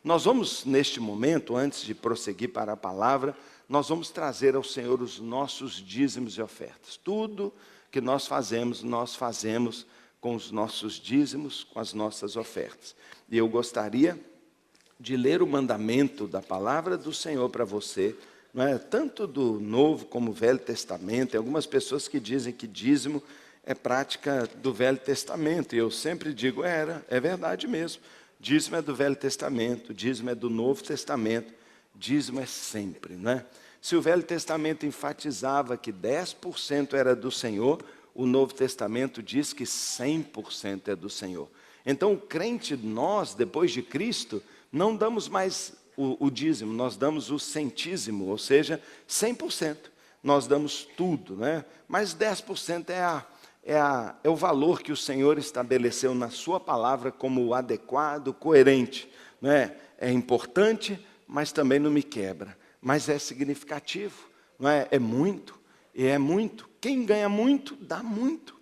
Nós vamos, neste momento, antes de prosseguir para a palavra, nós vamos trazer ao Senhor os nossos dízimos e ofertas. Tudo que nós fazemos com os nossos dízimos, com as nossas ofertas. E eu gostaria de ler o mandamento da palavra do Senhor para você, não é? Tanto do Novo como do Velho Testamento. Tem algumas pessoas que dizem que dízimo é prática do Velho Testamento, e eu sempre digo, é verdade mesmo. Dízimo é do Velho Testamento, dízimo é do Novo Testamento, dízimo é sempre, né? Se o Velho Testamento enfatizava que 10% era do Senhor, o Novo Testamento diz que 100% é do Senhor. Então, o crente, nós, depois de Cristo, não damos mais o dízimo, nós damos o centísimo, ou seja, 100%. Nós damos tudo, né? Mas 10% é o valor que o Senhor estabeleceu na sua palavra como adequado, coerente, né? É importante, mas também não me quebra. Mas é significativo, não é? É muito, e é muito. Quem ganha muito, dá muito.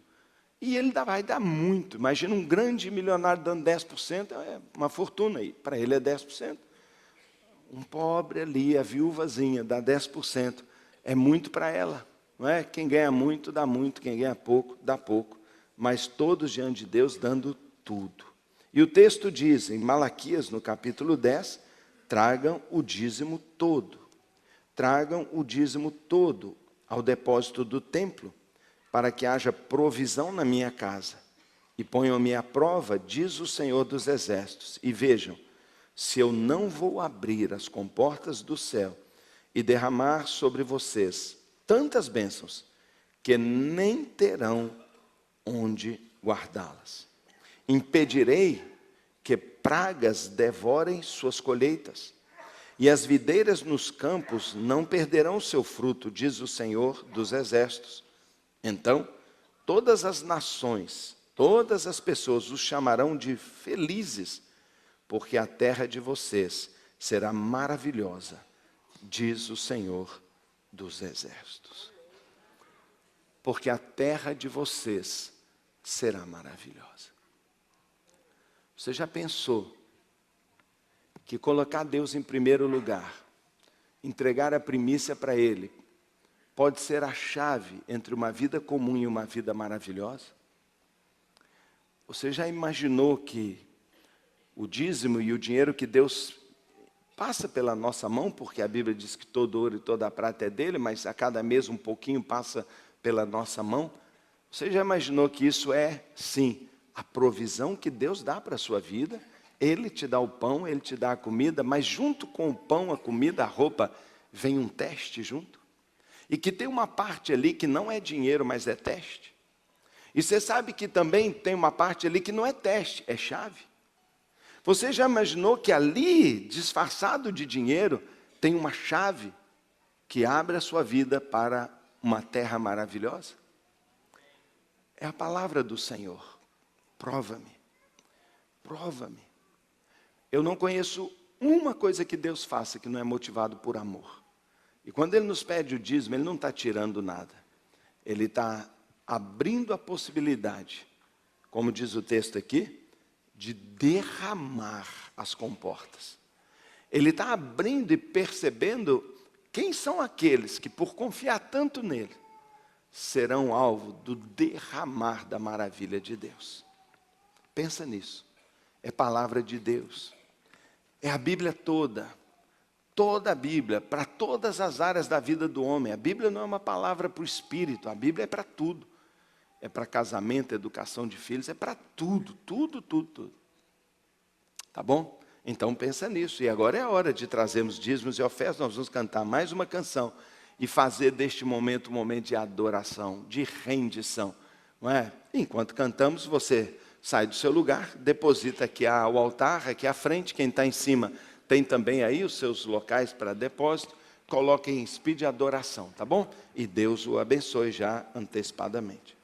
E ele vai dar muito. Imagina um grande milionário dando 10%, é uma fortuna aí. Para ele é 10%. Um pobre ali, a viúvazinha, dá 10%. É muito para ela, não é? Quem ganha muito, dá muito. Quem ganha pouco, dá pouco. Mas todos diante de Deus dando tudo. E o texto diz, em Malaquias, no capítulo 10, tragam o dízimo todo. Tragam o dízimo todo ao depósito do templo, para que haja provisão na minha casa. E ponham-me à prova, diz o Senhor dos Exércitos, e vejam, se eu não vou abrir as comportas do céu e derramar sobre vocês tantas bênçãos, que nem terão onde guardá-las. Impedirei que pragas devorem suas colheitas, e as videiras nos campos não perderão seu fruto, diz o Senhor dos Exércitos. Então, todas as nações, todas as pessoas os chamarão de felizes, porque a terra de vocês será maravilhosa, diz o Senhor dos Exércitos. Porque a terra de vocês será maravilhosa. Você já pensou que colocar Deus em primeiro lugar, entregar a primícia para Ele, pode ser a chave entre uma vida comum e uma vida maravilhosa? Você já imaginou que o dízimo e o dinheiro que Deus passa pela nossa mão, porque a Bíblia diz que todo ouro e toda prata é dele, mas a cada mês um pouquinho passa pela nossa mão? Você já imaginou que isso é, sim, a provisão que Deus dá para a sua vida? Ele te dá o pão, Ele te dá a comida, mas junto com o pão, a comida, a roupa, vem um teste junto. E que tem uma parte ali que não é dinheiro, mas é teste. E você sabe que também tem uma parte ali que não é teste, é chave. Você já imaginou que ali, disfarçado de dinheiro, tem uma chave que abre a sua vida para uma terra maravilhosa? É a palavra do Senhor. Prova-me, prova-me. Eu não conheço uma coisa que Deus faça que não é motivado por amor. E quando Ele nos pede o dízimo, Ele não está tirando nada. Ele está abrindo a possibilidade, como diz o texto aqui, de derramar as comportas. Ele está abrindo e percebendo quem são aqueles que, por confiar tanto nele, serão alvo do derramar da maravilha de Deus. Pensa nisso. É palavra de Deus. É a Bíblia toda. Toda a Bíblia, para todas as áreas da vida do homem. A Bíblia não é uma palavra para o espírito, a Bíblia é para tudo. É para casamento, educação de filhos, é para tudo, tudo, tudo, tudo. Tá bom? Então pensa nisso. E agora é a hora de trazermos dízimos e ofertas. Nós vamos cantar mais uma canção e fazer deste momento um momento de adoração, de rendição. Não é? Enquanto cantamos, você sai do seu lugar, deposita aqui ao altar, aqui à frente. Quem está em cima tem também aí os seus locais para depósito. Coloque em speed de adoração, tá bom? E Deus o abençoe já antecipadamente.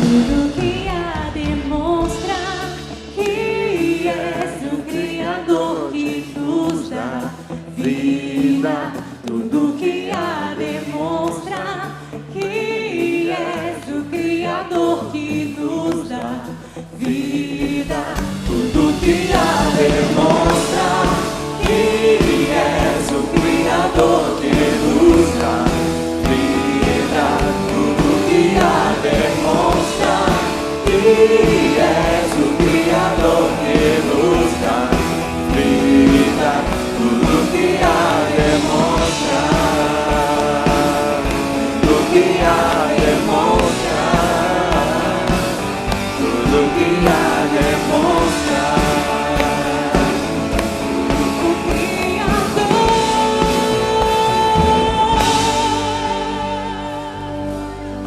Tudo que há demonstra que és o Criador que nos dá vida. Tudo que há demonstra que és o Criador que nos dá vida. Tudo que há demonstra que és o Criador que nos dá vida. Tudo que há demonstra que és o Criador que nos dá vida. Tudo que há demonstra, tudo que há demonstra, tudo que há demonstra o Criador.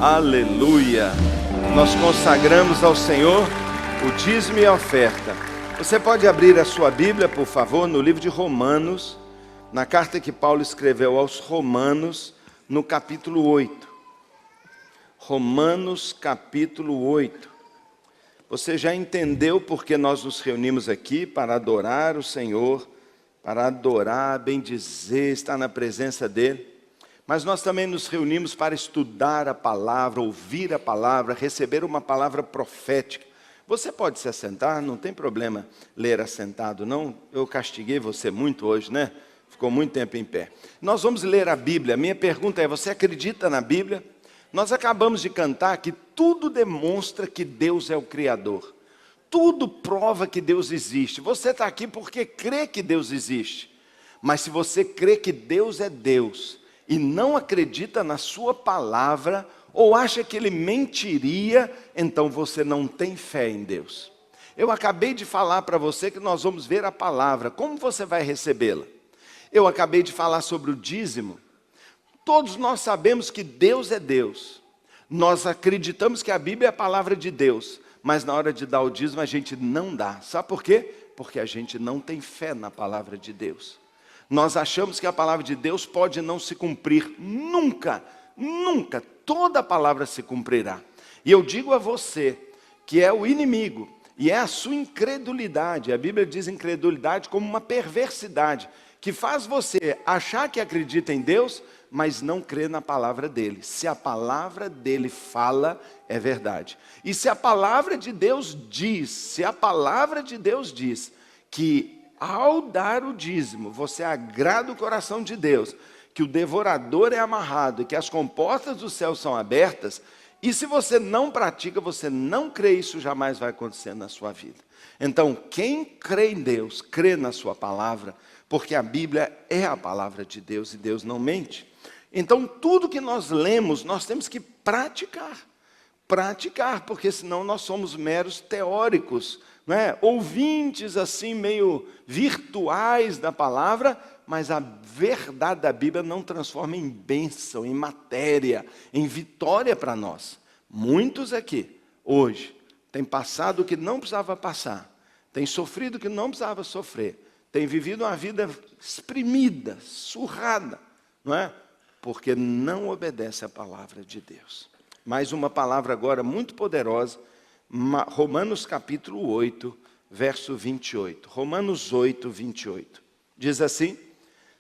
Aleluia! Nós consagramos ao Senhor o dízimo e a oferta. Você pode abrir a sua Bíblia, por favor, no livro de Romanos, na carta que Paulo escreveu aos Romanos, no capítulo 8. Romanos, capítulo 8. Você já entendeu porque nós nos reunimos aqui para adorar o Senhor, para adorar, bendizer, estar na presença dEle. Mas nós também nos reunimos para estudar a palavra, ouvir a palavra, receber uma palavra profética. Você pode se assentar, não tem problema ler assentado, não. Eu castiguei você muito hoje, né? Ficou muito tempo em pé. Nós vamos ler a Bíblia. Minha pergunta é, você acredita na Bíblia? Nós acabamos de cantar que tudo demonstra que Deus é o Criador. Tudo prova que Deus existe. Você está aqui porque crê que Deus existe. Mas se você crê que Deus é Deus e não acredita na sua palavra, ou acha que Ele mentiria, então você não tem fé em Deus. Eu acabei de falar para você que nós vamos ver a palavra. Como você vai recebê-la? Eu acabei de falar sobre o dízimo. Todos nós sabemos que Deus é Deus. Nós acreditamos que a Bíblia é a palavra de Deus. Mas na hora de dar o dízimo a gente não dá. Sabe por quê? Porque a gente não tem fé na palavra de Deus. Nós achamos que a palavra de Deus pode não se cumprir. Nunca, nunca. Toda a palavra se cumprirá. E eu digo a você que é o inimigo. E é a sua incredulidade. A Bíblia diz incredulidade como uma perversidade. Que faz você achar que acredita em Deus, mas não crê na palavra dele. Se a palavra dele fala, é verdade. E se a palavra de Deus diz, que ao dar o dízimo, você agrada o coração de Deus, que o devorador é amarrado e que as comportas do céu são abertas, e se você não pratica, você não crê, isso jamais vai acontecer na sua vida. Então, quem crê em Deus, crê na sua palavra, porque a Bíblia é a palavra de Deus e Deus não mente. Então, tudo que nós lemos, nós temos que praticar. Praticar, porque senão nós somos meros teóricos, não é? Ouvintes assim, meio virtuais da palavra, mas a verdade da Bíblia não transforma em bênção, em matéria, em vitória para nós. Muitos aqui, hoje, têm passado o que não precisava passar, têm sofrido o que não precisava sofrer, têm vivido uma vida exprimida, surrada, não é? Porque não obedece à palavra de Deus. Mais uma palavra agora muito poderosa, Romanos capítulo 8, verso 28. Romanos 8, 28. Diz assim: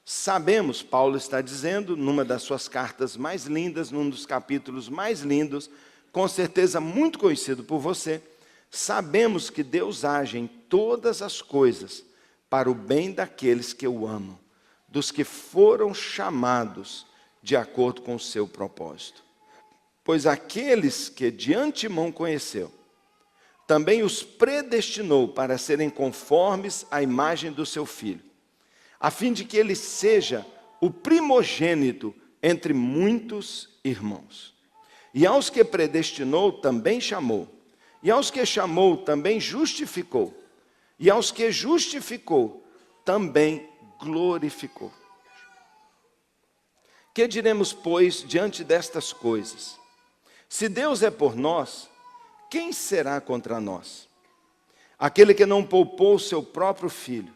sabemos, Paulo está dizendo, numa das suas cartas mais lindas, num dos capítulos mais lindos, com certeza muito conhecido por você, sabemos que Deus age em todas as coisas para o bem daqueles que o amam, dos que foram chamados de acordo com o seu propósito. Pois aqueles que de antemão conheceu, também os predestinou para serem conformes à imagem do seu Filho, a fim de que ele seja o primogênito entre muitos irmãos. E aos que predestinou, também chamou. E aos que chamou, também justificou. E aos que justificou, também glorificou. Que diremos, pois, diante destas coisas? Se Deus é por nós, quem será contra nós? Aquele que não poupou seu próprio filho,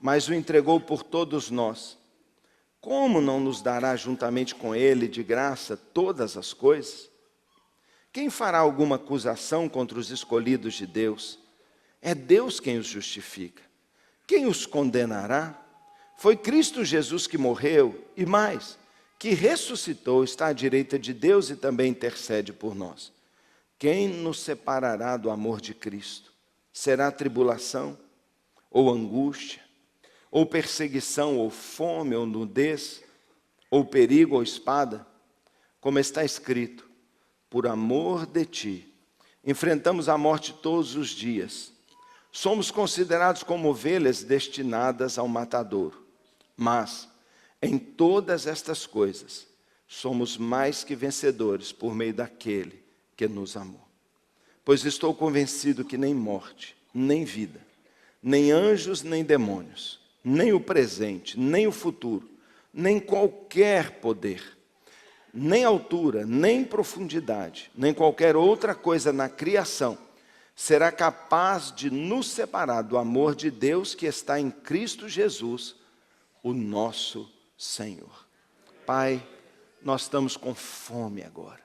mas o entregou por todos nós, como não nos dará juntamente com ele de graça todas as coisas? Quem fará alguma acusação contra os escolhidos de Deus? É Deus quem os justifica. Quem os condenará? Foi Cristo Jesus que morreu, e mais, que ressuscitou, está à direita de Deus e também intercede por nós. Quem nos separará do amor de Cristo? Será tribulação, ou angústia, ou perseguição, ou fome, ou nudez, ou perigo, ou espada? Como está escrito, por amor de ti, enfrentamos a morte todos os dias. Somos considerados como ovelhas destinadas ao matadouro. Mas, em todas estas coisas, somos mais que vencedores por meio daquele que nos amou. Pois estou convencido que nem morte, nem vida, nem anjos, nem demônios, nem o presente, nem o futuro, nem qualquer poder, nem altura, nem profundidade, nem qualquer outra coisa na criação será capaz de nos separar do amor de Deus que está em Cristo Jesus, o nosso Senhor. Pai, nós estamos com fome agora.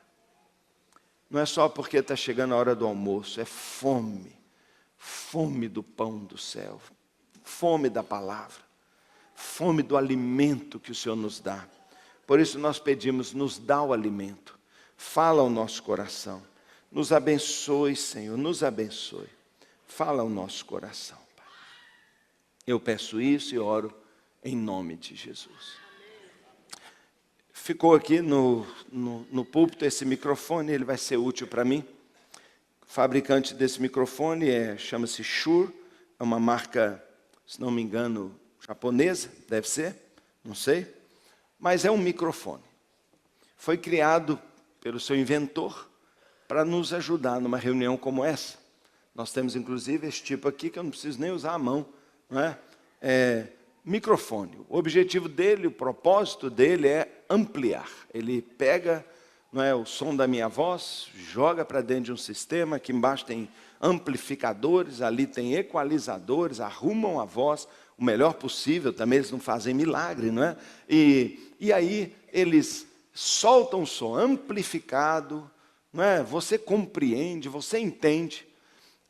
Não é só porque está chegando a hora do almoço, é fome. Fome do pão do céu, fome da palavra, fome do alimento que o Senhor nos dá. Por isso nós pedimos, nos dá o alimento, fala ao nosso coração. Nos abençoe, Senhor, nos abençoe. Fala ao nosso coração, Pai. Eu peço isso e oro em nome de Jesus. Ficou aqui no púlpito esse microfone, ele vai ser útil para mim. O fabricante desse microfone chama-se Shure, é uma marca, se não me engano, japonesa, deve ser, não sei. Mas é um microfone. Foi criado pelo seu inventor para nos ajudar numa reunião como essa. Nós temos inclusive esse tipo aqui que eu não preciso nem usar a mão, não é? Microfone. O objetivo dele, o propósito dele é ampliar. Ele pega, não é, o som da minha voz, joga para dentro de um sistema, aqui embaixo tem amplificadores, ali tem equalizadores, arrumam a voz o melhor possível, também eles não fazem milagre, não é? E aí eles soltam o som amplificado, não é? Você compreende, você entende,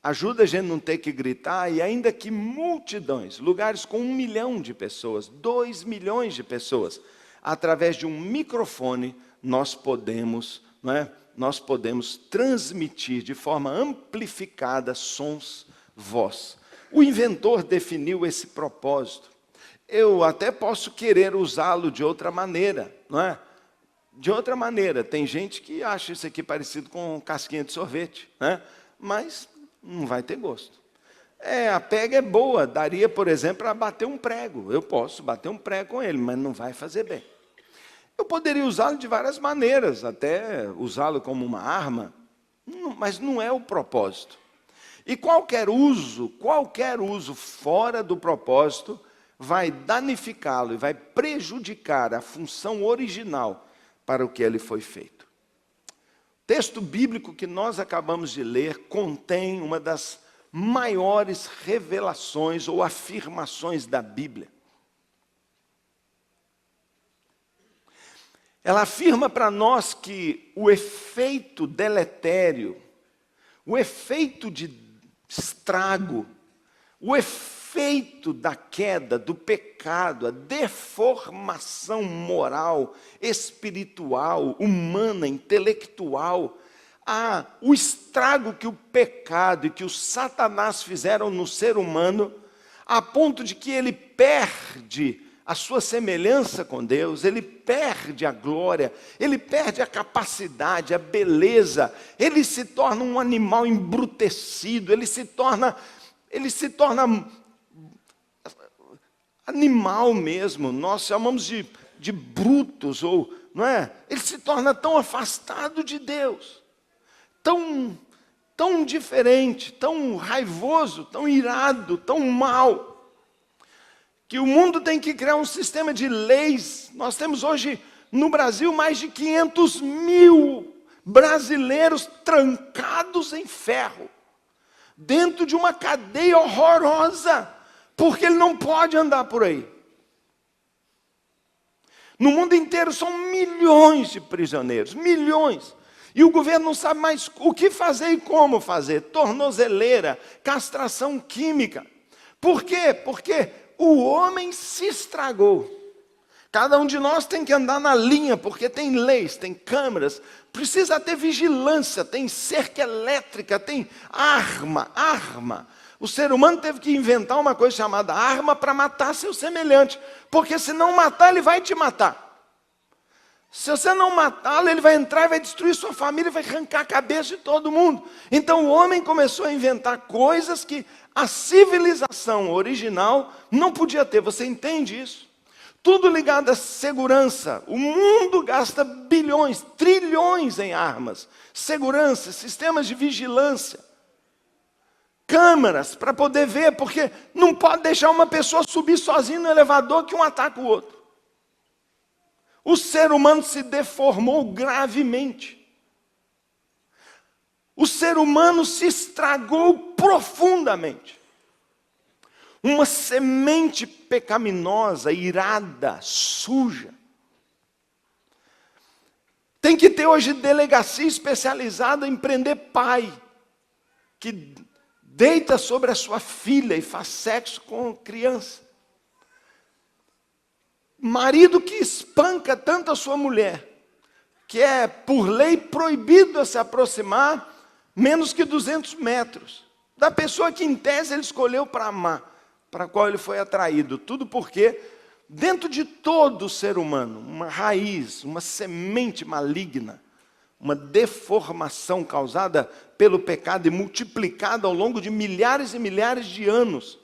ajuda a gente a não ter que gritar, e ainda que multidões, lugares com 1 milhão de pessoas, 2 milhões de pessoas, através de um microfone, nós podemos, não é? Nós podemos transmitir de forma amplificada sons, voz. O inventor definiu esse propósito. Eu até posso querer usá-lo de outra maneira, não é? De outra maneira. Tem gente que acha isso aqui parecido com casquinha de sorvete, né? Mas não vai ter gosto. A pega é boa, daria, por exemplo, para bater um prego. Eu posso bater um prego com ele, mas não vai fazer bem. Eu poderia usá-lo de várias maneiras, até usá-lo como uma arma, mas não é o propósito. E qualquer uso fora do propósito vai danificá-lo e vai prejudicar a função original para o que ele foi feito. O texto bíblico que nós acabamos de ler contém uma das maiores revelações ou afirmações da Bíblia. Ela afirma para nós que o efeito deletério, o efeito de estrago, o efeito da queda, do pecado, a deformação moral, espiritual, humana, intelectual, o estrago que o pecado e que o Satanás fizeram no ser humano, a ponto de que ele perde a sua semelhança com Deus, ele perde a glória, ele perde a capacidade, a beleza, ele se torna um animal embrutecido, ele se torna animal mesmo, nós chamamos de brutos, ou, não é? Ele se torna tão afastado de Deus, tão diferente, tão raivoso, tão irado, tão mau, que o mundo tem que criar um sistema de leis. Nós temos hoje no Brasil mais de 500 mil brasileiros trancados em ferro, dentro de uma cadeia horrorosa, porque ele não pode andar por aí. No mundo inteiro são milhões de prisioneiros, milhões. E o governo não sabe mais o que fazer e como fazer. Tornozeleira, castração química. Por quê? Porque o homem se estragou. Cada um de nós tem que andar na linha, porque tem leis, tem câmeras. Precisa ter vigilância, tem cerca elétrica, tem arma. O ser humano teve que inventar uma coisa chamada arma para matar seu semelhante. Porque se não matar, ele vai te matar. Se você não matá-lo, ele vai entrar e vai destruir sua família, vai arrancar a cabeça de todo mundo. Então o homem começou a inventar coisas que a civilização original não podia ter. Você entende isso? Tudo ligado à segurança. O mundo gasta bilhões, trilhões em armas. Segurança, sistemas de vigilância. Câmeras para poder ver, porque não pode deixar uma pessoa subir sozinha no elevador que um ataca o outro. O ser humano se deformou gravemente. O ser humano se estragou profundamente. Uma semente pecaminosa, irada, suja. Tem que ter hoje delegacia especializada em prender pai, que deita sobre a sua filha e faz sexo com criança. Marido que espanca tanto a sua mulher, que é por lei proibido a se aproximar menos que 200 metros. Da pessoa que em tese ele escolheu para amar, para a qual ele foi atraído. Tudo porque dentro de todo ser humano, uma raiz, uma semente maligna, uma deformação causada pelo pecado e multiplicada ao longo de milhares e milhares de anos.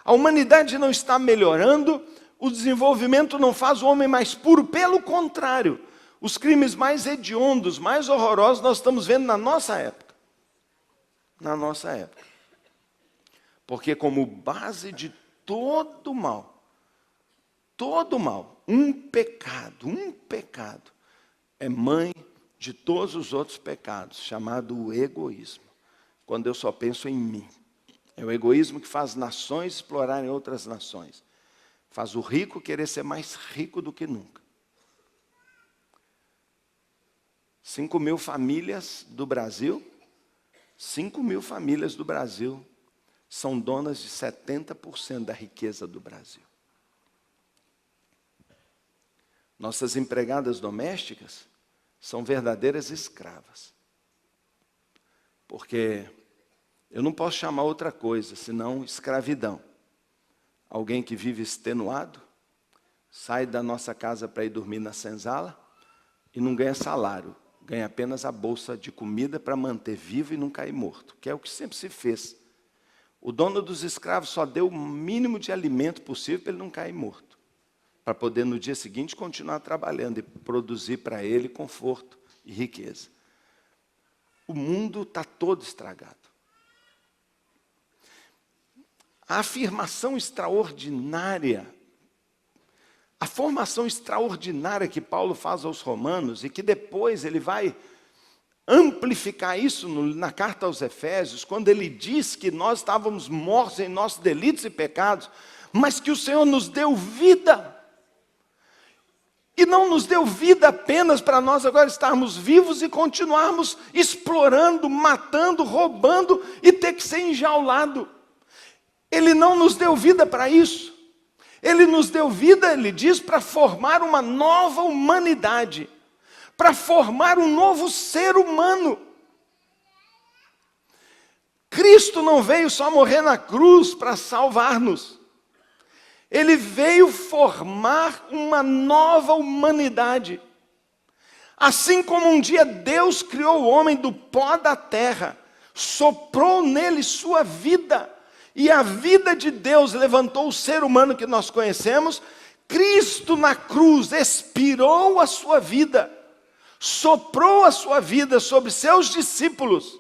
A humanidade não está melhorando, o desenvolvimento não faz o homem mais puro, pelo contrário, os crimes mais hediondos, mais horrorosos, nós estamos vendo na nossa época. Na nossa época. Porque como base de todo mal, um pecado, é mãe de todos os outros pecados, chamado o egoísmo. Quando eu só penso em mim. É o egoísmo que faz nações explorarem outras nações. Faz o rico querer ser mais rico do que nunca. 5.000 famílias do Brasil, 5.000 famílias do Brasil são donas de 70% da riqueza do Brasil. Nossas empregadas domésticas são verdadeiras escravas. Porque eu não posso chamar outra coisa senão escravidão. Alguém que vive extenuado, sai da nossa casa para ir dormir na senzala e não ganha salário, ganha apenas a bolsa de comida para manter vivo e não cair morto, que é o que sempre se fez. O dono dos escravos só deu o mínimo de alimento possível para ele não cair morto, para poder no dia seguinte continuar trabalhando e produzir para ele conforto e riqueza. O mundo está todo estragado. A afirmação extraordinária, a formação extraordinária que Paulo faz aos Romanos e que depois ele vai amplificar isso na carta aos Efésios, quando ele diz que nós estávamos mortos em nossos delitos e pecados, mas que o Senhor nos deu vida. E não nos deu vida apenas para nós agora estarmos vivos e continuarmos explorando, matando, roubando e ter que ser enjaulado. Ele não nos deu vida para isso. Ele nos deu vida, ele diz, para formar uma nova humanidade. Para formar um novo ser humano. Cristo não veio só morrer na cruz para salvar-nos. Ele veio formar uma nova humanidade. Assim como um dia Deus criou o homem do pó da terra, soprou nele sua vida, e a vida de Deus levantou o ser humano que nós conhecemos, Cristo na cruz expirou a sua vida, soprou a sua vida sobre seus discípulos,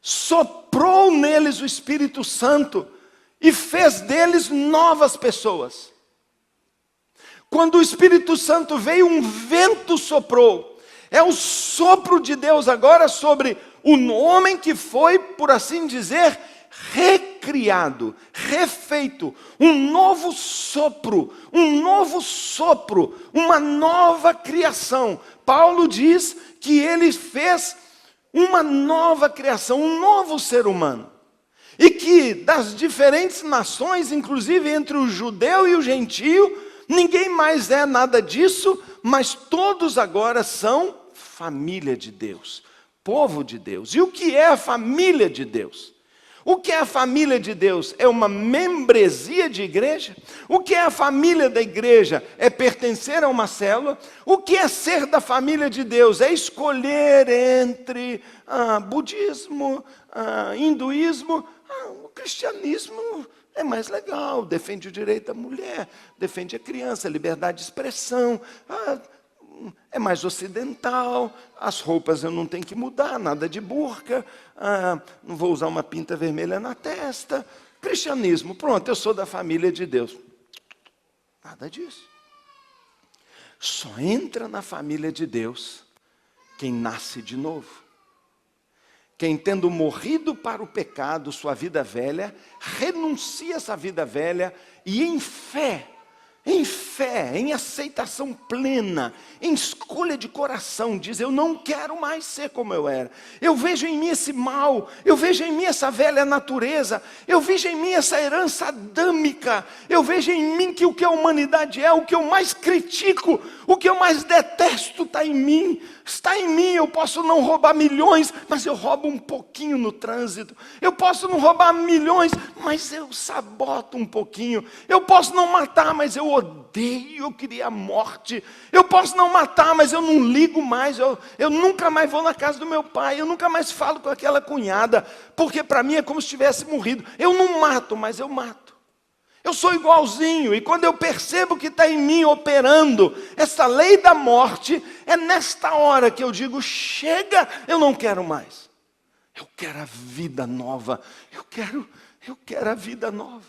soprou neles o Espírito Santo e fez deles novas pessoas. Quando o Espírito Santo veio, um vento soprou. É o sopro de Deus agora sobre o homem que foi, por assim dizer, recriado, refeito, um novo sopro, uma nova criação. Paulo diz que ele fez uma nova criação, um novo ser humano. E que das diferentes nações, inclusive entre o judeu e o gentio, ninguém mais é nada disso, mas todos agora são família de Deus, povo de Deus. E o que é a família de Deus? O que é a família de Deus? É uma membresia de igreja? O que é a família da igreja? É pertencer a uma célula? O que é ser da família de Deus? É escolher entre budismo, hinduísmo. O cristianismo é mais legal, defende o direito da mulher, defende a criança, a liberdade de expressão. É mais ocidental, as roupas eu não tenho que mudar, nada de burca, não vou usar uma pinta vermelha na testa. Cristianismo, pronto, eu sou da família de Deus. Nada disso. Só entra na família de Deus quem nasce de novo. Quem, tendo morrido para o pecado, sua vida velha, renuncia a essa vida velha e em fé, em aceitação plena, em escolha de coração, diz: eu não quero mais ser como eu era. Eu vejo em mim esse mal, eu vejo em mim essa velha natureza, eu vejo em mim essa herança adâmica, eu vejo em mim que o que a humanidade é, o que eu mais critico, o que eu mais detesto está em mim. Está em mim. Eu posso não roubar milhões, mas eu roubo um pouquinho no trânsito. Eu posso não roubar milhões, mas eu saboto um pouquinho. Eu posso não matar, mas eu odeio, eu queria a morte. Eu posso não matar, mas eu não ligo mais. Eu nunca mais vou na casa do meu pai. Eu nunca mais falo com aquela cunhada, porque para mim é como se tivesse morrido. Eu não mato, mas eu mato. Eu sou igualzinho, e quando eu percebo que está em mim operando essa lei da morte, é nesta hora que eu digo: chega, eu não quero mais. Eu quero a vida nova, eu quero a vida nova.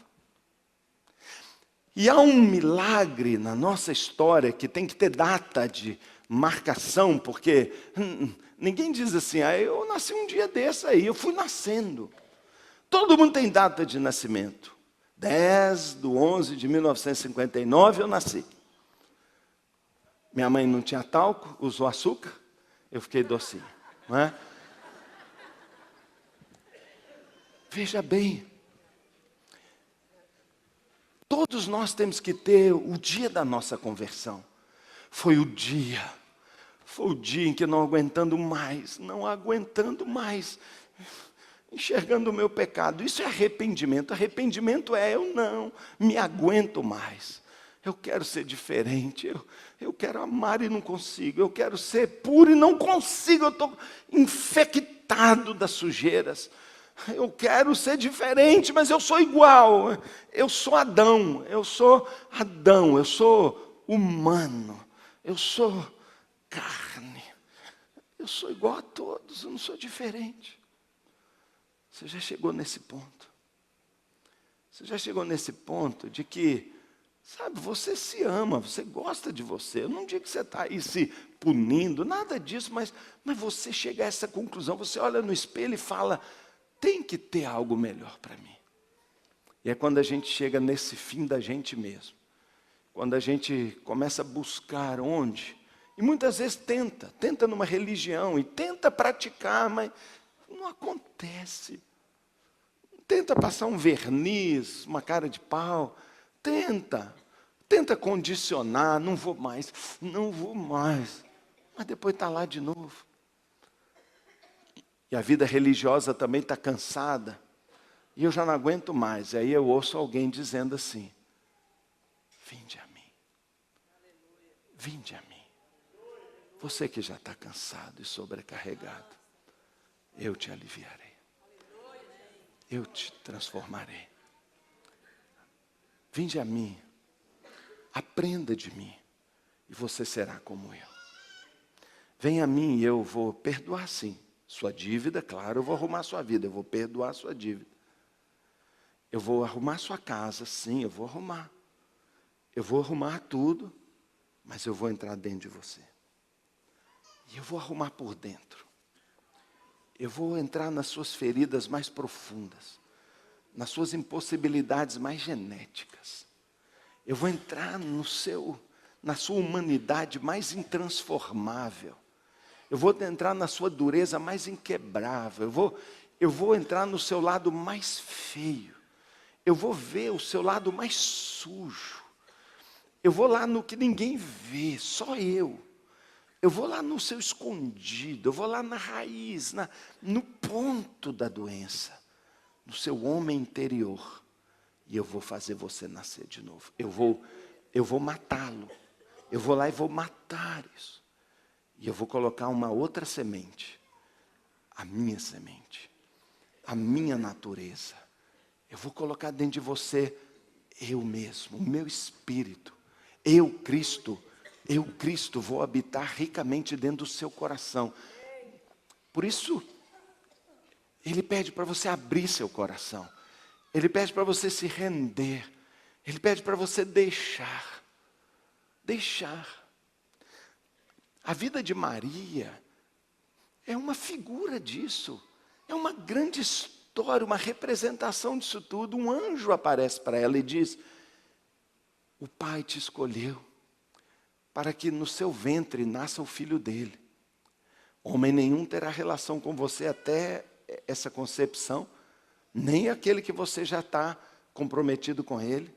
E há um milagre na nossa história que tem que ter data de marcação, porque ninguém diz assim: eu nasci um dia desse aí, eu fui nascendo. Todo mundo tem data de nascimento. 10/11/1959 eu nasci. Minha mãe não tinha talco, usou açúcar, eu fiquei docinho, não é? Veja bem, todos nós temos que ter o dia da nossa conversão. Foi o dia em que não aguentando mais, enxergando o meu pecado. Isso é arrependimento. Arrependimento é: eu não me aguento mais. Eu quero ser diferente. Eu quero amar e não consigo. Eu quero ser puro e não consigo. Eu estou infectado das sujeiras. Eu quero ser diferente, mas eu sou igual. Eu sou Adão. Eu sou humano. Eu sou carne. Eu sou igual a todos. Eu não sou diferente. Você já chegou nesse ponto? Você já chegou nesse ponto de que, sabe, você se ama, você gosta de você. Eu não digo que você está aí se punindo, nada disso, mas você chega a essa conclusão. Você olha no espelho e fala: tem que ter algo melhor para mim. E é quando a gente chega nesse fim da gente mesmo. Quando a gente começa a buscar onde. E muitas vezes tenta numa religião e tenta praticar, mas não acontece. Tenta passar um verniz, uma cara de pau. Tenta condicionar: não vou mais. Mas depois está lá de novo. E a vida religiosa também está cansada. E eu já não aguento mais. E aí eu ouço alguém dizendo assim: vinde a mim. Vinde a mim. Você que já está cansado e sobrecarregado, eu te aliviarei. Eu te transformarei. Vinde a mim, aprenda de mim, e você será como eu. Venha a mim e eu vou perdoar, sim, sua dívida. Claro, eu vou arrumar sua vida, eu vou perdoar sua dívida. Eu vou arrumar sua casa, sim, eu vou arrumar. Eu vou arrumar tudo, mas eu vou entrar dentro de você. E eu vou arrumar por dentro. Eu vou entrar nas suas feridas mais profundas. nas suas impossibilidades mais genéticas. Eu vou entrar na sua humanidade mais intransformável. Eu vou entrar na sua dureza mais inquebrável. Eu vou entrar no seu lado mais feio. Eu vou ver o seu lado mais sujo. Eu vou lá no que ninguém vê, só eu. Eu vou lá no seu escondido. Eu vou lá na raiz, no ponto da doença. No seu homem interior. E eu vou fazer você nascer de novo. Eu vou matá-lo. Eu vou lá e vou matar isso. E eu vou colocar uma outra semente. A minha semente. A minha natureza. Eu vou colocar dentro de você eu mesmo, o meu espírito. Eu, Cristo, vou habitar ricamente dentro do seu coração. Por isso, Ele pede para você abrir seu coração. Ele pede para você se render. Ele pede para você deixar. Deixar. A vida de Maria é uma figura disso. É uma grande história, uma representação disso tudo. Um anjo aparece para ela e diz: o Pai te escolheu para que no seu ventre nasça o filho dele. Homem nenhum terá relação com você até essa concepção, nem aquele que você já está comprometido com ele,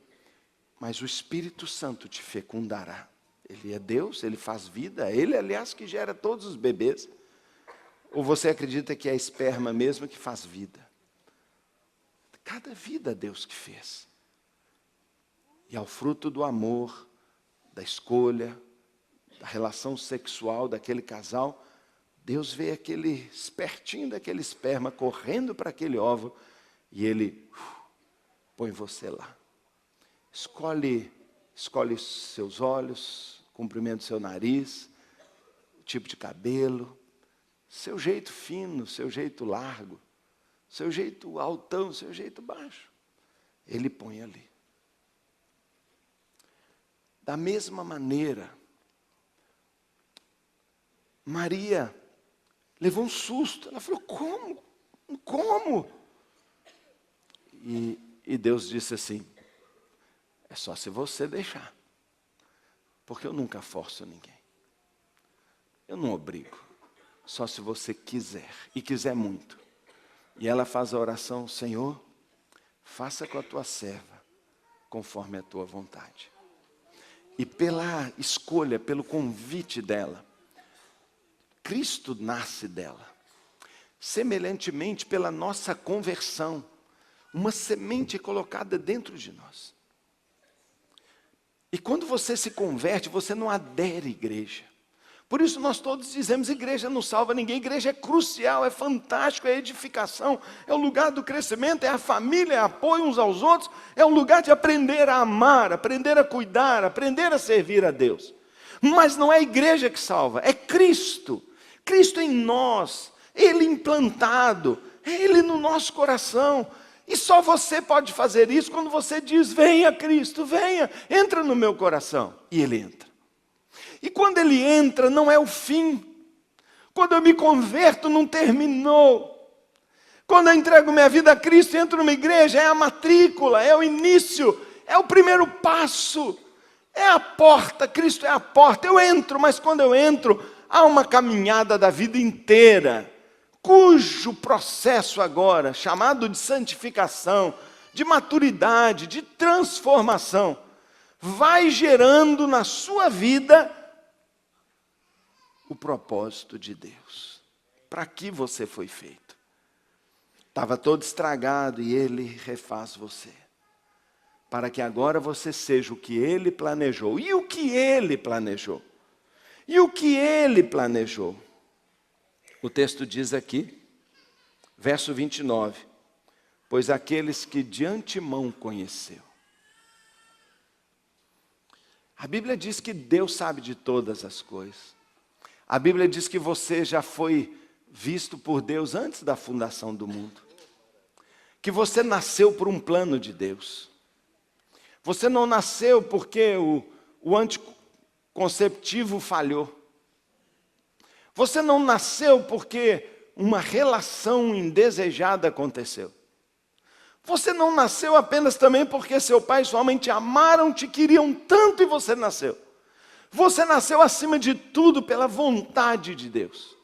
mas o Espírito Santo te fecundará. Ele é Deus, Ele faz vida, Ele, aliás, que gera todos os bebês. Ou você acredita que é a esperma mesmo que faz vida? Cada vida Deus que fez. E ao fruto do amor, da escolha, da relação sexual daquele casal, Deus vê aquele espertinho daquele esperma correndo para aquele óvulo e Ele põe você lá. Escolhe os seus olhos, o comprimento do seu nariz, o tipo de cabelo, seu jeito fino, seu jeito largo, seu jeito altão, seu jeito baixo. Ele põe ali. Da mesma maneira, Maria levou um susto. Ela falou: como? Como? E Deus disse assim: é só se você deixar. Porque eu nunca forço ninguém. Eu não obrigo. Só se você quiser. E quiser muito. E ela faz a oração: Senhor, faça com a tua serva conforme a tua vontade. E pela escolha, pelo convite dela, Cristo nasce dela. Semelhantemente, pela nossa conversão, uma semente é colocada dentro de nós. E quando você se converte, você não adere à igreja. Por isso nós todos dizemos: igreja não salva ninguém. Igreja é crucial, é fantástico, é edificação, é o lugar do crescimento, é a família, é apoio uns aos outros, é um lugar de aprender a amar, aprender a cuidar, aprender a servir a Deus. Mas não é a igreja que salva, é Cristo. Cristo em nós, Ele implantado, é Ele no nosso coração. E só você pode fazer isso quando você diz: venha Cristo, venha, entra no meu coração. E Ele entra. E quando Ele entra, não é o fim. Quando eu me converto, não terminou. Quando eu entrego minha vida a Cristo e entro numa igreja, é a matrícula, é o início, é o primeiro passo, é a porta. Cristo é a porta. Eu entro, mas quando eu entro, há uma caminhada da vida inteira, cujo processo agora, chamado de santificação, de maturidade, de transformação, vai gerando na sua vida o propósito de Deus. Para que você foi feito? Estava todo estragado e Ele refaz você. Para que agora você seja o que Ele planejou. E o que Ele planejou? E o que Ele planejou? O texto diz aqui, verso 29, pois aqueles que de antemão conheceu. A Bíblia diz que Deus sabe de todas as coisas. A Bíblia diz que você já foi visto por Deus antes da fundação do mundo. Que você nasceu por um plano de Deus. Você não nasceu porque o anticonceptivo falhou. Você não nasceu porque uma relação indesejada aconteceu. Você não nasceu apenas também porque seu pai e sua mãe te amaram, te queriam tanto e você nasceu. Você nasceu acima de tudo pela vontade de Deus.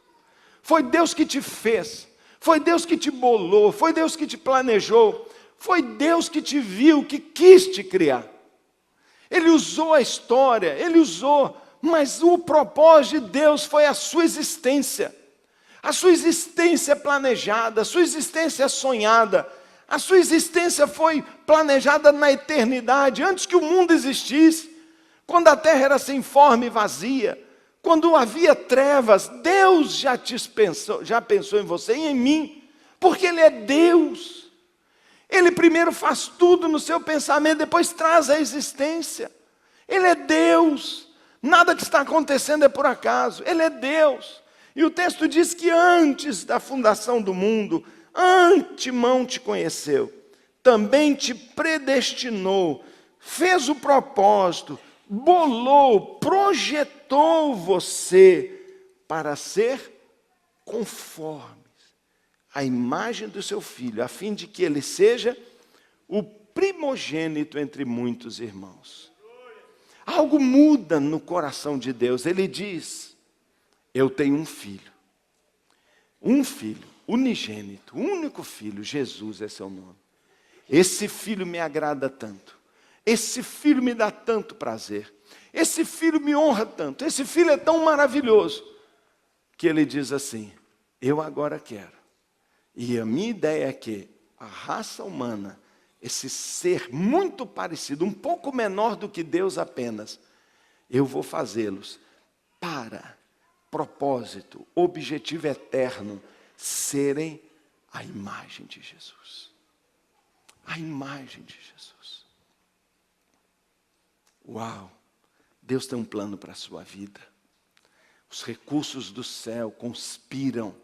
Foi Deus que te fez, foi Deus que te bolou, foi Deus que te planejou, foi Deus que te viu, que quis te criar. Ele usou a história, Ele usou, mas o propósito de Deus foi a sua existência. A sua existência planejada, a sua existência sonhada, a sua existência foi planejada na eternidade, antes que o mundo existisse, quando a terra era sem forma e vazia, quando havia trevas, Deus já pensou em você e em mim, porque Ele é Deus. Ele primeiro faz tudo no seu pensamento, depois traz a existência. Ele é Deus, nada que está acontecendo é por acaso, Ele é Deus. E o texto diz que antes da fundação do mundo, antemão te conheceu, também te predestinou, fez o propósito, bolou, projetou você para ser conforme a imagem do seu filho, a fim de que ele seja o primogênito entre muitos irmãos. Algo muda no coração de Deus. Ele diz: eu tenho um filho, unigênito, único filho, Jesus é seu nome. Esse filho me agrada tanto, esse filho me dá tanto prazer, esse filho me honra tanto, esse filho é tão maravilhoso, que ele diz assim: eu agora quero. E a minha ideia é que a raça humana, esse ser muito parecido, um pouco menor do que Deus apenas, eu vou fazê-los para propósito, objetivo eterno, serem a imagem de Jesus. A imagem de Jesus. Uau! Deus tem um plano para a sua vida. Os recursos do céu conspiram.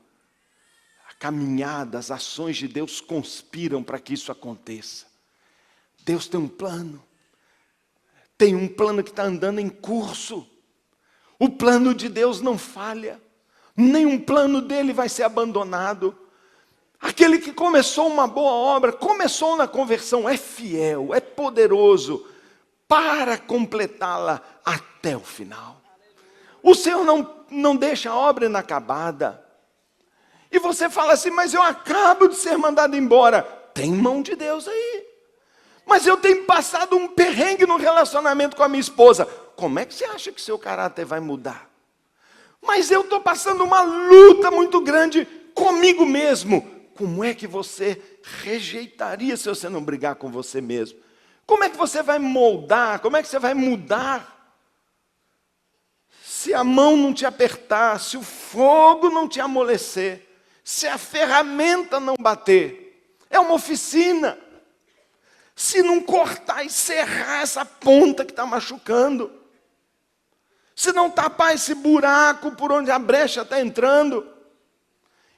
A caminhada, as ações de Deus conspiram para que isso aconteça. Deus tem um plano. Tem um plano que está andando em curso. O plano de Deus não falha. Nenhum plano dele vai ser abandonado. Aquele que começou uma boa obra, começou na conversão, é fiel, é poderoso para completá-la até o final. O Senhor não deixa a obra inacabada. E você fala assim: mas eu acabo de ser mandado embora. Tem mão de Deus aí. Mas eu tenho passado um perrengue no relacionamento com a minha esposa. Como é que você acha que seu caráter vai mudar? Mas eu estou passando uma luta muito grande comigo mesmo. Como é que você rejeitaria se você não brigar com você mesmo? Como é que você vai moldar? Como é que você vai mudar? Se a mão não te apertar, se o fogo não te amolecer, se a ferramenta não bater, é uma oficina. Se não cortar e serrar essa ponta que está machucando, se não tapar esse buraco por onde a brecha está entrando,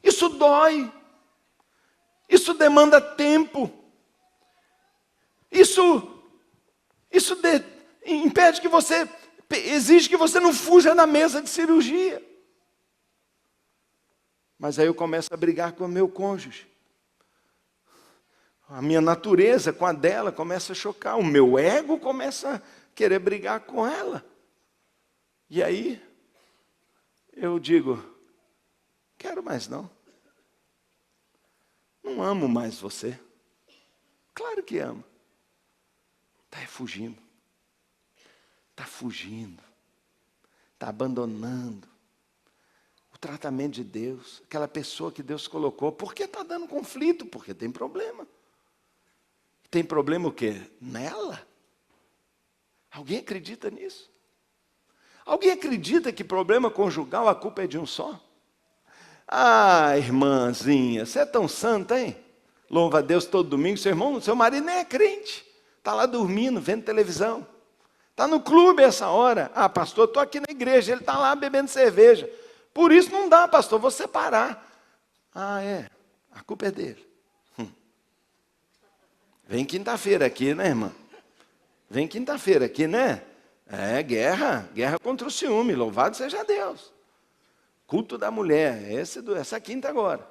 isso dói, isso demanda tempo, isso impede que você, exige que você não fuja da mesa de cirurgia. Mas aí eu começo a brigar com o meu cônjuge. A minha natureza com a dela começa a chocar. O meu ego começa a querer brigar com ela. E aí, eu digo: quero mais não. Não amo mais você. Claro que amo. Está fugindo. Está fugindo. Está abandonando o tratamento de Deus. Aquela pessoa que Deus colocou. Por que está dando conflito? Porque tem problema. Tem problema o quê? Nela? Alguém acredita nisso? Alguém acredita que problema conjugal a culpa é de um só? Ah, irmãzinha, você é tão santa, hein? Louva a Deus todo domingo. Seu marido nem é crente. Está lá dormindo, vendo televisão. Está no clube essa hora. Ah, pastor, estou aqui na igreja. Ele está lá bebendo cerveja. Por isso não dá, pastor, vou separar. Ah, é? A culpa é dele. Vem quinta-feira aqui, né, irmã? Vem quinta-feira aqui, né? É, guerra contra o ciúme, louvado seja Deus. Culto da mulher, essa quinta agora.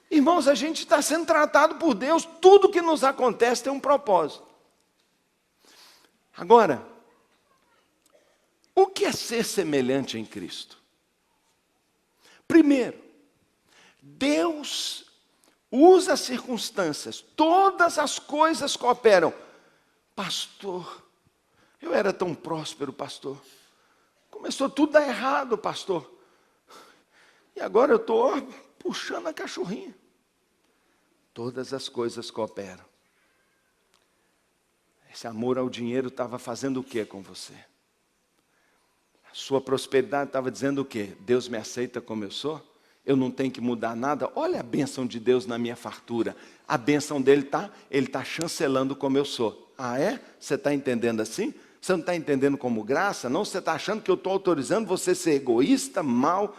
Irmãos, a gente está sendo tratado por Deus, tudo que nos acontece tem um propósito. Agora, o que é ser semelhante em Cristo? Primeiro, Deus usa as circunstâncias, todas as coisas cooperam. Pastor, eu era tão próspero, pastor. Começou tudo a dar errado, pastor. E agora eu estou puxando a cachorrinha. Todas as coisas cooperam. Esse amor ao dinheiro estava fazendo o que com você? A sua prosperidade estava dizendo o quê? Deus me aceita como eu sou? Eu não tenho que mudar nada? Olha a bênção de Deus na minha fartura. A bênção dele ele está chancelando como eu sou. Ah, é? Você está entendendo assim? Você não está entendendo como graça? Não, você está achando que eu estou autorizando você a ser egoísta, mau,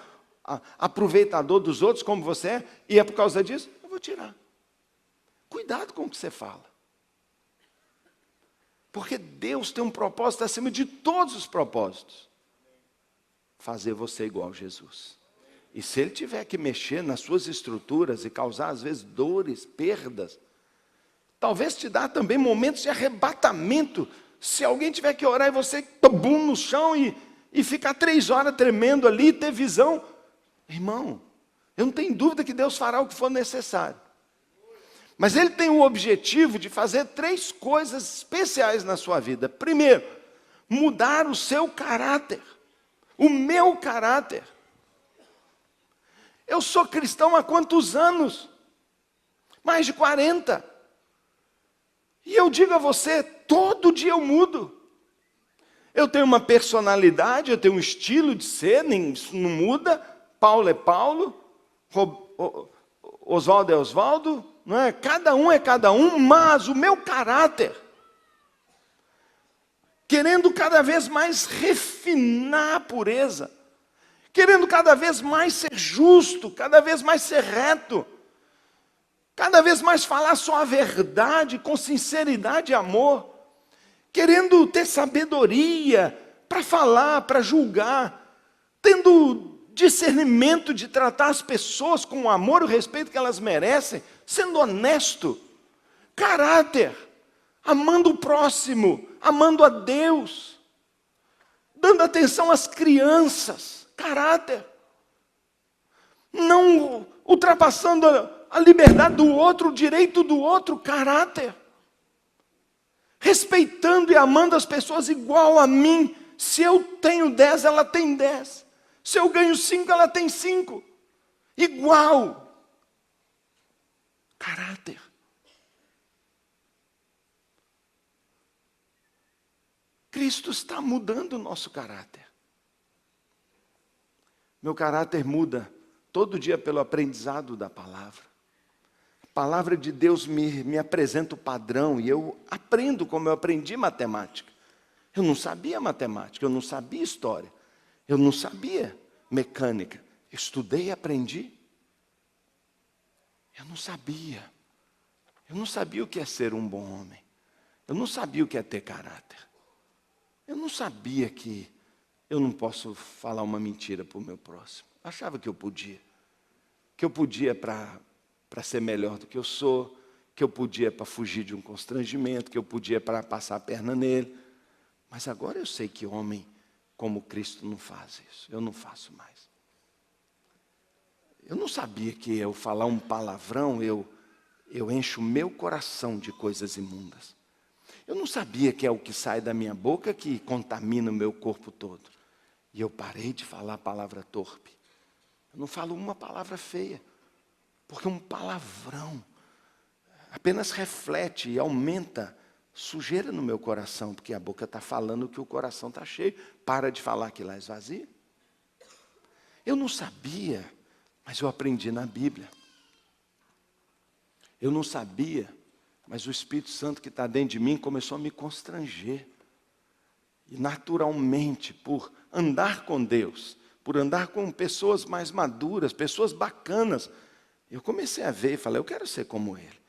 aproveitador dos outros como você é? E é por causa disso? Eu vou tirar. Cuidado com o que você fala. Porque Deus tem um propósito acima de todos os propósitos. Fazer você igual a Jesus. E se Ele tiver que mexer nas suas estruturas e causar às vezes dores, perdas, talvez te dá também momentos de arrebatamento. Se alguém tiver que orar e você bum no chão e ficar 3 horas tremendo ali, ter visão. Irmão, eu não tenho dúvida que Deus fará o que for necessário. Mas Ele tem o objetivo de fazer 3 coisas especiais na sua vida. Primeiro, mudar o seu caráter. O meu caráter. Eu sou cristão há quantos anos? Mais de 40. E eu digo a você, todo dia eu mudo. Eu tenho uma personalidade, eu tenho um estilo de ser, isso não muda. Paulo é Paulo, Oswaldo é Oswaldo, não é? Cada um é cada um, mas o meu caráter, querendo cada vez mais refinar a pureza, querendo cada vez mais ser justo, cada vez mais ser reto, cada vez mais falar só a verdade, com sinceridade e amor, querendo ter sabedoria para falar, para julgar, tendo discernimento de tratar as pessoas com o amor e o respeito que elas merecem, sendo honesto, caráter, amando o próximo, amando a Deus, dando atenção às crianças, caráter, não ultrapassando a liberdade do outro, o direito do outro, caráter, respeitando e amando as pessoas igual a mim. Se eu tenho 10, ela tem 10. Se eu ganho 5, ela tem 5. Igual. Caráter. Cristo está mudando o nosso caráter. Meu caráter muda todo dia pelo aprendizado da palavra. A palavra de Deus me apresenta o padrão e eu aprendo como eu aprendi matemática. Eu não sabia matemática, eu não sabia história, eu não sabia mecânica. Eu estudei e aprendi. Eu não sabia. Eu não sabia o que é ser um bom homem. Eu não sabia o que é ter caráter. Eu não sabia que eu não posso falar uma mentira para o meu próximo. Achava que eu podia. Que eu podia para ser melhor do que eu sou, que eu podia para fugir de um constrangimento, que eu podia para passar a perna nele. Mas agora eu sei que homem como Cristo não faz isso. Eu não faço mais. Eu não sabia que eu falar um palavrão, eu encho o meu coração de coisas imundas. Eu não sabia que é o que sai da minha boca que contamina o meu corpo todo. E eu parei de falar a palavra torpe. Eu não falo uma palavra feia. Porque um palavrão apenas reflete e aumenta sujeira no meu coração. Porque a boca está falando que o coração está cheio. Para de falar que lá esvazia. Eu não sabia, mas eu aprendi na Bíblia. Eu não sabia, mas o Espírito Santo que está dentro de mim começou a me constranger. E naturalmente, por andar com Deus, por andar com pessoas mais maduras, pessoas bacanas, eu comecei a ver e falei, eu quero ser como ele.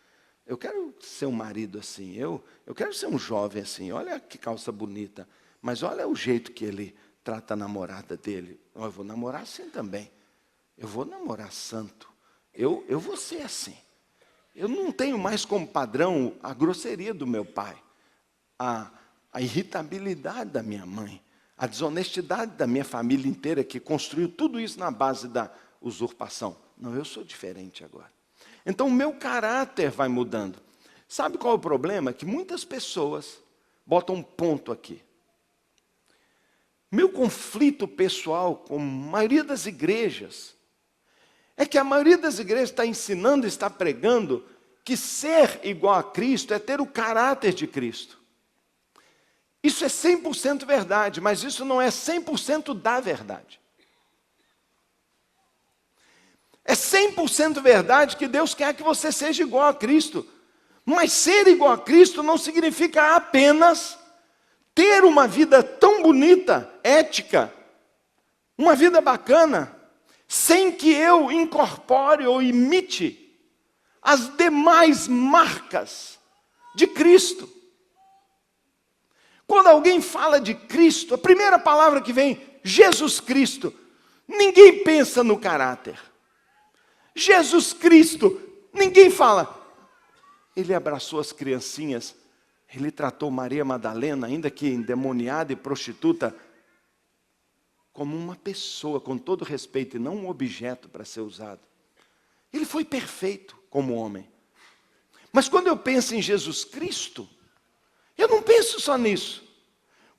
Eu quero ser um marido assim, eu quero ser um jovem assim. Olha que calça bonita, mas olha o jeito que ele trata a namorada dele. Eu vou namorar assim também. Eu vou namorar santo. eu vou ser assim. Eu não tenho mais como padrão a grosseria do meu pai, a irritabilidade da minha mãe, a desonestidade da minha família inteira, que construiu tudo isso na base da usurpação. Não, eu sou diferente agora. Então o meu caráter vai mudando. Sabe qual é o problema? Que muitas pessoas botam um ponto aqui. Meu conflito pessoal com a maioria das igrejas é que a maioria das igrejas está ensinando, está pregando que ser igual a Cristo é ter o caráter de Cristo. Isso é 100% verdade, mas isso não é 100% da verdade. É 100% verdade que Deus quer que você seja igual a Cristo. Mas ser igual a Cristo não significa apenas ter uma vida tão bonita, ética, uma vida bacana, sem que eu incorpore ou imite as demais marcas de Cristo. Quando alguém fala de Cristo, a primeira palavra que vem, Jesus Cristo, ninguém pensa no caráter. Jesus Cristo, ninguém fala, ele abraçou as criancinhas, ele tratou Maria Madalena, ainda que endemoniada e prostituta, como uma pessoa, com todo respeito, e não um objeto para ser usado. Ele foi perfeito como homem. Mas quando eu penso em Jesus Cristo, eu não penso só nisso.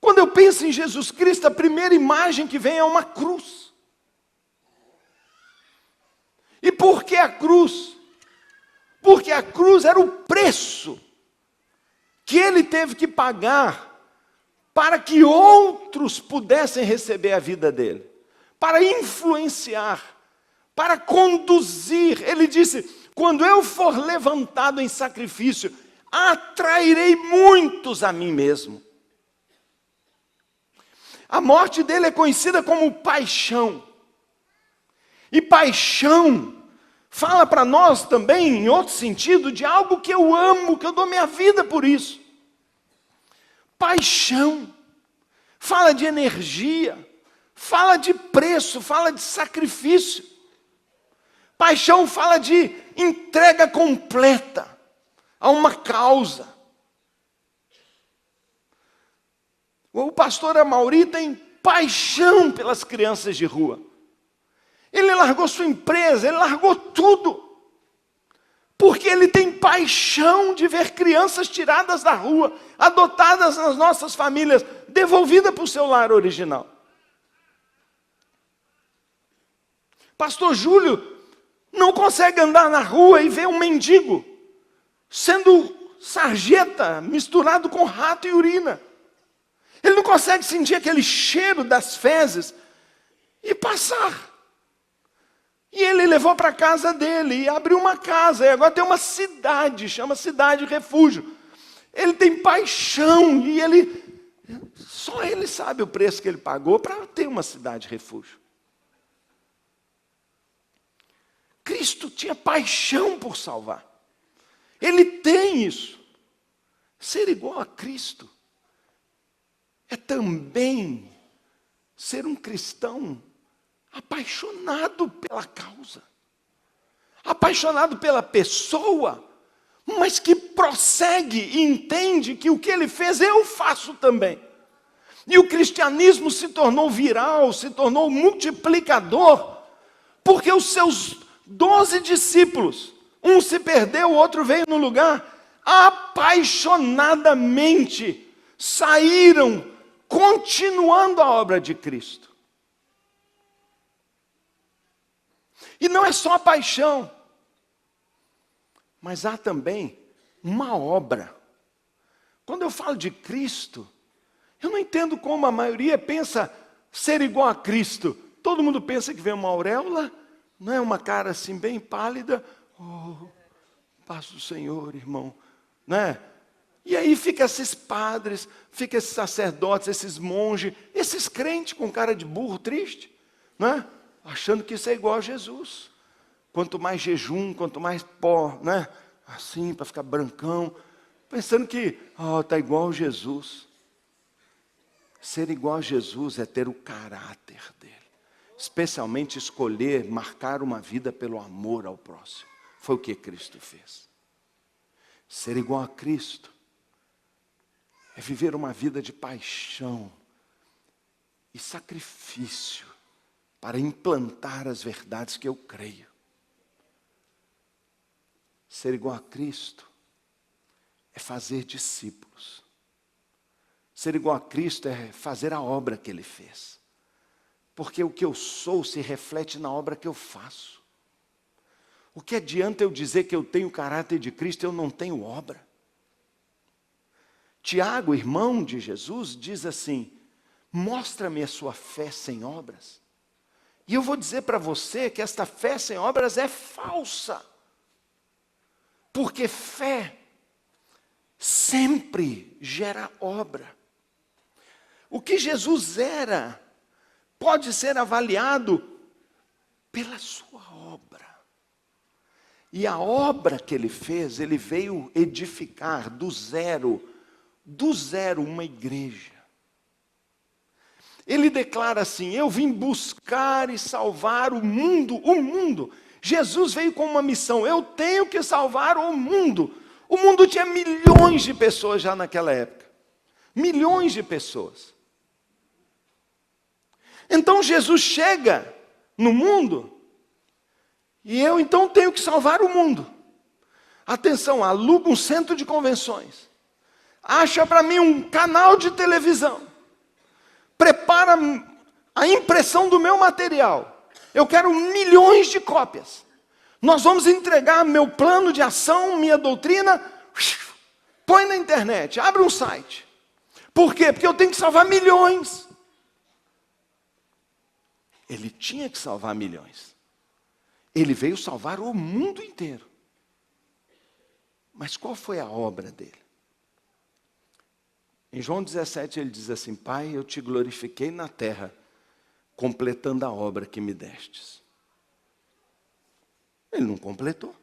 Quando eu penso em Jesus Cristo, a primeira imagem que vem é uma cruz. E por que a cruz? Porque a cruz era o preço que ele teve que pagar para que outros pudessem receber a vida dele, para influenciar, para conduzir. Ele disse, quando eu for levantado em sacrifício, atrairei muitos a mim mesmo. A morte dele é conhecida como paixão. E paixão fala para nós também, em outro sentido, de algo que eu amo, que eu dou minha vida por isso. Paixão fala de energia, fala de preço, fala de sacrifício. Paixão fala de entrega completa a uma causa. O pastor Amaury tem paixão pelas crianças de rua. Ele largou sua empresa, ele largou tudo. Porque ele tem paixão de ver crianças tiradas da rua, adotadas nas nossas famílias, devolvidas para o seu lar original. Pastor Júlio não consegue andar na rua e ver um mendigo sendo sarjeta misturado com rato e urina. Ele não consegue sentir aquele cheiro das fezes e passar. E ele levou para a casa dele e abriu uma casa. E agora tem uma cidade, chama Cidade Refúgio. Ele tem paixão e só ele sabe o preço que ele pagou para ter uma cidade refúgio. Cristo tinha paixão por salvar. Ele tem isso. Ser igual a Cristo é também ser um cristão apaixonado pela causa, apaixonado pela pessoa, mas que prossegue e entende que o que ele fez eu faço também. E o cristianismo se tornou viral, se tornou multiplicador, porque os seus 12 discípulos, um se perdeu, o outro veio no lugar, apaixonadamente saíram continuando a obra de Cristo. E não é só a paixão, mas há também uma obra. Quando eu falo de Cristo, eu não entendo como a maioria pensa ser igual a Cristo. Todo mundo pensa que vem uma auréola, não é uma cara assim bem pálida. Oh, paz do Senhor, irmão, né? E aí fica esses padres, fica esses sacerdotes, esses monges, esses crentes com cara de burro triste, né? Achando que isso é igual a Jesus. Quanto mais jejum, quanto mais pó, né? Assim, para ficar brancão. Pensando que, está igual a Jesus. Ser igual a Jesus é ter o caráter dele. especialmente escolher marcar uma vida pelo amor ao próximo. Foi o que Cristo fez. Ser igual a Cristo é viver uma vida de paixão e sacrifício para implantar as verdades que eu creio. Ser igual a Cristo é fazer discípulos. Ser igual a Cristo é fazer a obra que Ele fez. Porque o que eu sou se reflete na obra que eu faço. O que adianta eu dizer que eu tenho o caráter de Cristo e eu não tenho obra? Tiago, irmão de Jesus, diz assim: mostra-me a sua fé sem obras. E eu vou dizer para você que esta fé sem obras é falsa. Porque fé sempre gera obra. O que Jesus era pode ser avaliado pela sua obra. E a obra que ele fez, ele veio edificar do zero uma igreja. Ele declara assim: eu vim buscar e salvar o mundo. Jesus veio com uma missão: eu tenho que salvar o mundo. O mundo tinha milhões de pessoas já naquela época. Milhões de pessoas. Então Jesus chega no mundo e eu então tenho que salvar o mundo. Atenção, aluga um centro de convenções. Acha para mim um canal de televisão. Prepara a impressão do meu material. Eu quero milhões de cópias. Nós vamos entregar meu plano de ação, minha doutrina. Põe na internet, abre um site. Por quê? Porque eu tenho que salvar milhões. Ele tinha que salvar milhões. Ele veio salvar o mundo inteiro. Mas qual foi a obra dele? Em João 17 ele diz assim: Pai, eu te glorifiquei na terra, completando a obra que me destes. Ele não completou.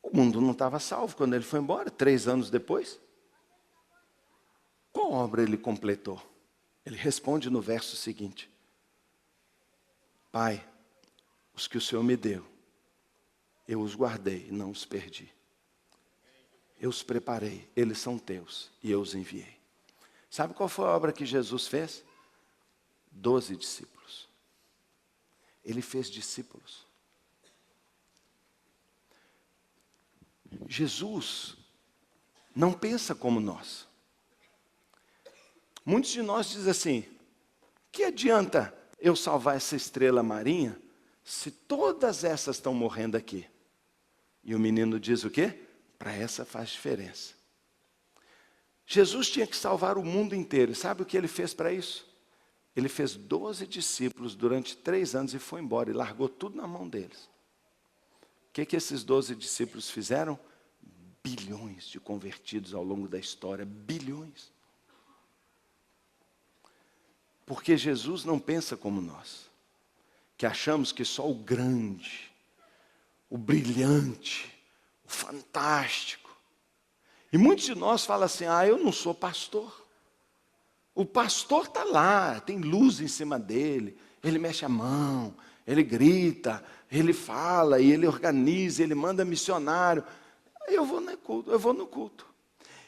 O mundo não estava salvo quando ele foi embora, 3 anos depois. Qual obra ele completou? Ele responde no verso seguinte: Pai, os que o Senhor me deu, eu os guardei e não os perdi. Eu os preparei, eles são teus e eu os enviei. Sabe qual foi a obra que Jesus fez? 12 discípulos. Ele fez discípulos. Jesus não pensa como nós. Muitos de nós dizem assim: que adianta eu salvar essa estrela marinha se todas essas estão morrendo aqui? E o menino diz o quê? Para essa faz diferença. Jesus tinha que salvar o mundo inteiro. E sabe o que ele fez para isso? Ele fez 12 discípulos durante 3 anos e foi embora. E largou tudo na mão deles. O que esses 12 discípulos fizeram? Bilhões de convertidos ao longo da história. Bilhões. Porque Jesus não pensa como nós. Que achamos que só o grande, o brilhante, o fantástico. E muitos de nós falam assim: eu não sou pastor. O pastor está lá, tem luz em cima dele, ele mexe a mão, ele grita, ele fala, e ele organiza, ele manda missionário. Eu vou no culto.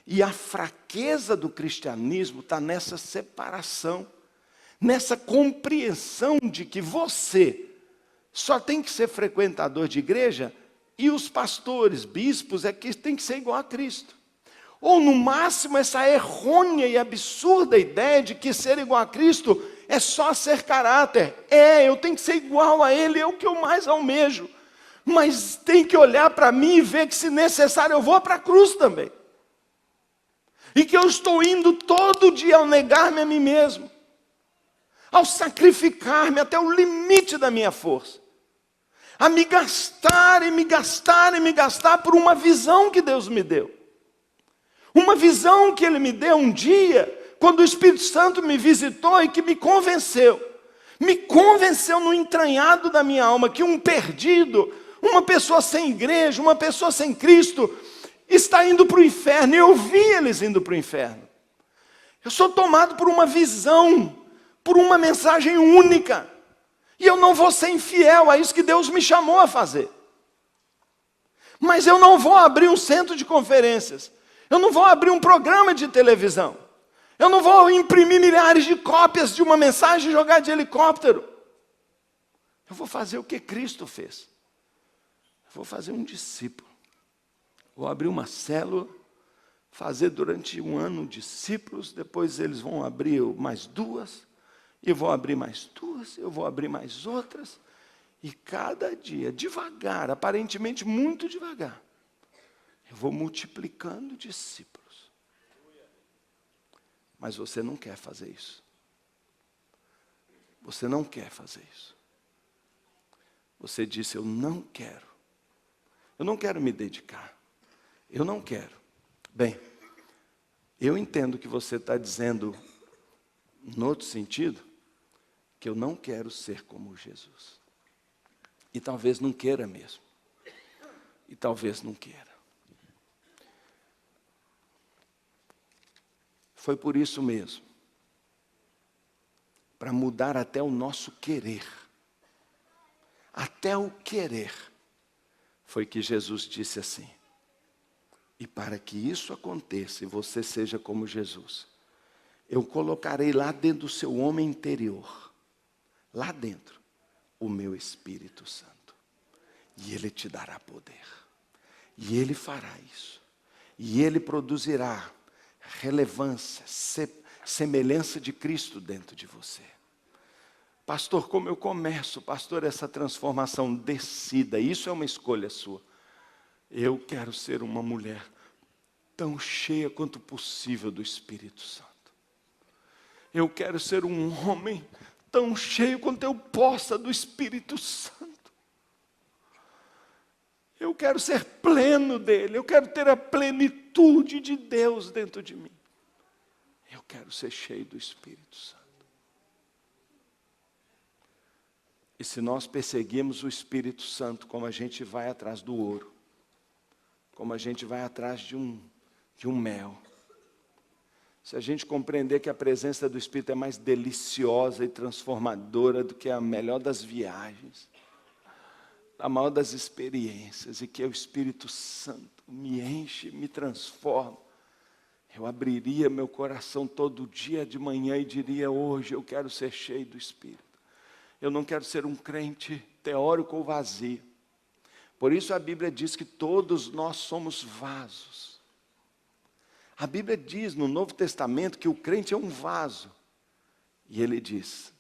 E a fraqueza do cristianismo está nessa separação, nessa compreensão de que você só tem que ser frequentador de igreja e os pastores, bispos, é que tem que ser igual a Cristo. Ou no máximo essa errônea e absurda ideia de que ser igual a Cristo é só ser caráter. Eu tenho que ser igual a Ele, é o que eu mais almejo. Mas tem que olhar para mim e ver que, se necessário, eu vou para a cruz também. E que eu estou indo todo dia ao negar-me a mim mesmo, ao sacrificar-me até o limite da minha força, a me gastar e me gastar e me gastar por uma visão que Deus me deu. Uma visão que Ele me deu um dia, quando o Espírito Santo me visitou e que me convenceu no entranhado da minha alma, que um perdido, uma pessoa sem igreja, uma pessoa sem Cristo, está indo para o inferno. E eu vi eles indo para o inferno. Eu sou tomado por uma visão por uma mensagem única. E eu não vou ser infiel a isso que Deus me chamou a fazer. Mas eu não vou abrir um centro de conferências. Eu não vou abrir um programa de televisão. Eu não vou imprimir milhares de cópias de uma mensagem e jogar de helicóptero. Eu vou fazer o que Cristo fez. Eu vou fazer um discípulo. Vou abrir uma célula, fazer durante um ano discípulos, depois eles vão abrir mais duas, eu vou abrir mais duas, eu vou abrir mais outras, e cada dia, devagar, aparentemente muito devagar, eu vou multiplicando discípulos. Mas você não quer fazer isso. Você não quer fazer isso. Você disse, eu não quero. Eu não quero me dedicar. Eu não quero. Bem, eu entendo que você está dizendo, no outro sentido, que eu não quero ser como Jesus. E talvez não queira mesmo. E talvez não queira. Foi por isso mesmo, para mudar até o nosso querer, até o querer, foi que Jesus disse assim, e para que isso aconteça e você seja como Jesus, eu colocarei lá dentro do seu homem interior, lá dentro, o meu Espírito Santo, e Ele te dará poder, e Ele fará isso, e Ele produzirá relevância, semelhança de Cristo dentro de você. Pastor, como eu começo, pastor, essa transformação? Decida, isso é uma escolha sua. Eu quero ser uma mulher tão cheia quanto possível do Espírito Santo. Eu quero ser um homem tão cheio quanto eu possa do Espírito Santo. Eu quero ser pleno dele, eu quero ter a plenitude de Deus dentro de mim. Eu quero ser cheio do Espírito Santo. E se nós perseguirmos o Espírito Santo, como a gente vai atrás do ouro, como a gente vai atrás de um mel, se a gente compreender que a presença do Espírito é mais deliciosa e transformadora do que a melhor das viagens, a maior das experiências, e que é o Espírito Santo me enche, me transforma, eu abriria meu coração todo dia de manhã e diria, hoje eu quero ser cheio do Espírito. Eu não quero ser um crente teórico ou vazio. Por isso a Bíblia diz que todos nós somos vasos. A Bíblia diz no Novo Testamento que o crente é um vaso. E ele diz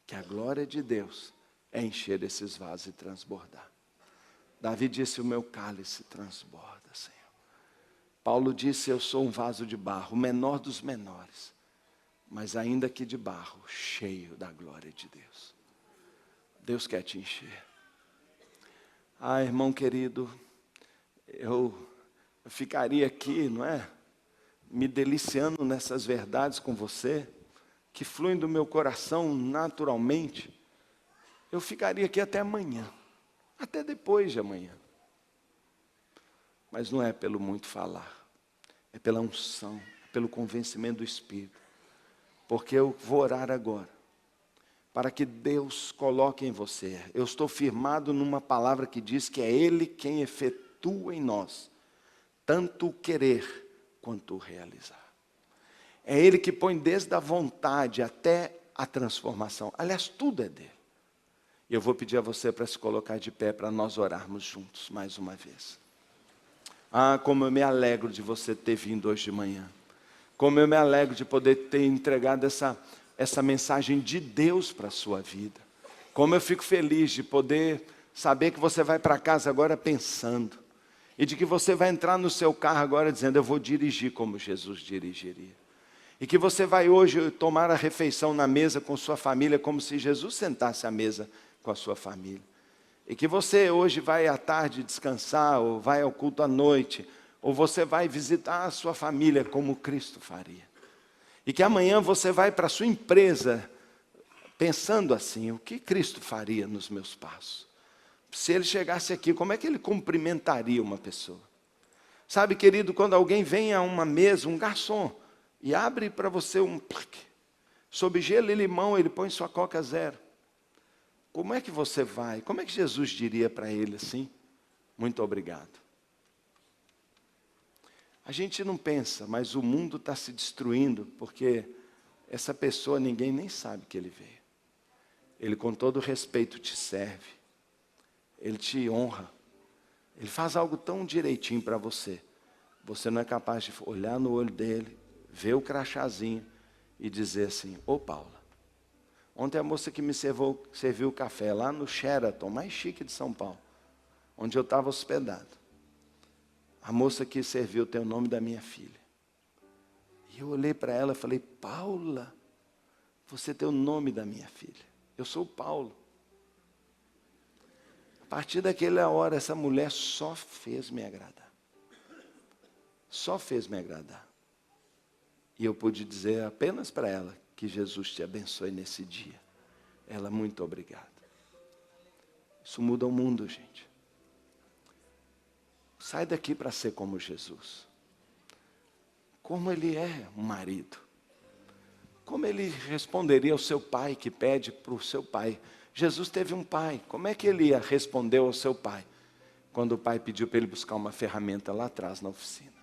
que a glória de Deus é encher esses vasos e transbordar. Davi disse, o meu cálice transborda, Senhor. Paulo disse, eu sou um vaso de barro, o menor dos menores, mas ainda que de barro, cheio da glória de Deus. Deus quer te encher. Ah, irmão querido, eu ficaria aqui, não é? Me deliciando nessas verdades com você, que fluem do meu coração naturalmente. Eu ficaria aqui até amanhã, até depois de amanhã. Mas não é pelo muito falar, é pela unção, é pelo convencimento do Espírito. Porque eu vou orar agora, para que Deus coloque em você. Eu estou firmado numa palavra que diz que é Ele quem efetua em nós, tanto o querer quanto o realizar. É Ele que põe desde a vontade até a transformação. Aliás, tudo é dele. E eu vou pedir a você para se colocar de pé, para nós orarmos juntos mais uma vez. Ah, como eu me alegro de você ter vindo hoje de manhã. Como eu me alegro de poder ter entregado essa mensagem de Deus para a sua vida. Como eu fico feliz de poder saber que você vai para casa agora pensando. E de que você vai entrar no seu carro agora dizendo, eu vou dirigir como Jesus dirigiria. E que você vai hoje tomar a refeição na mesa com sua família, como se Jesus sentasse à mesa com a sua família. E que você hoje vai à tarde descansar, ou vai ao culto à noite, ou você vai visitar a sua família como Cristo faria. E que amanhã você vai para a sua empresa pensando assim, o que Cristo faria nos meus passos? Se Ele chegasse aqui, como é que Ele cumprimentaria uma pessoa? Sabe, querido, quando alguém vem a uma mesa, um garçom, e abre para você Sob gelo e limão, ele põe sua Coca zero. Como é que você vai? Como é que Jesus diria para ele assim? Muito obrigado. A gente não pensa, mas o mundo está se destruindo, porque essa pessoa ninguém nem sabe que ele veio. Ele com todo respeito te serve. Ele te honra. Ele faz algo tão direitinho para você. Você não é capaz de olhar no olho dele, ver o crachazinho e dizer assim: ô Paula, ontem a moça que me serviu o café lá no Sheraton, mais chique de São Paulo, onde eu estava hospedado. A moça que serviu tem o nome da minha filha. E eu olhei para ela e falei: Paula, você tem o nome da minha filha. Eu sou o Paulo. A partir daquela hora, essa mulher só fez me agradar. Só fez me agradar. E eu pude dizer apenas para ela que Jesus te abençoe nesse dia. Ela, muito obrigada. Isso muda o mundo, gente. Sai daqui para ser como Jesus. Como ele é um marido. Como ele responderia ao seu pai que pede para o seu pai? Jesus teve um pai. Como é que ele respondeu ao seu pai? Quando o pai pediu para ele buscar uma ferramenta lá atrás na oficina.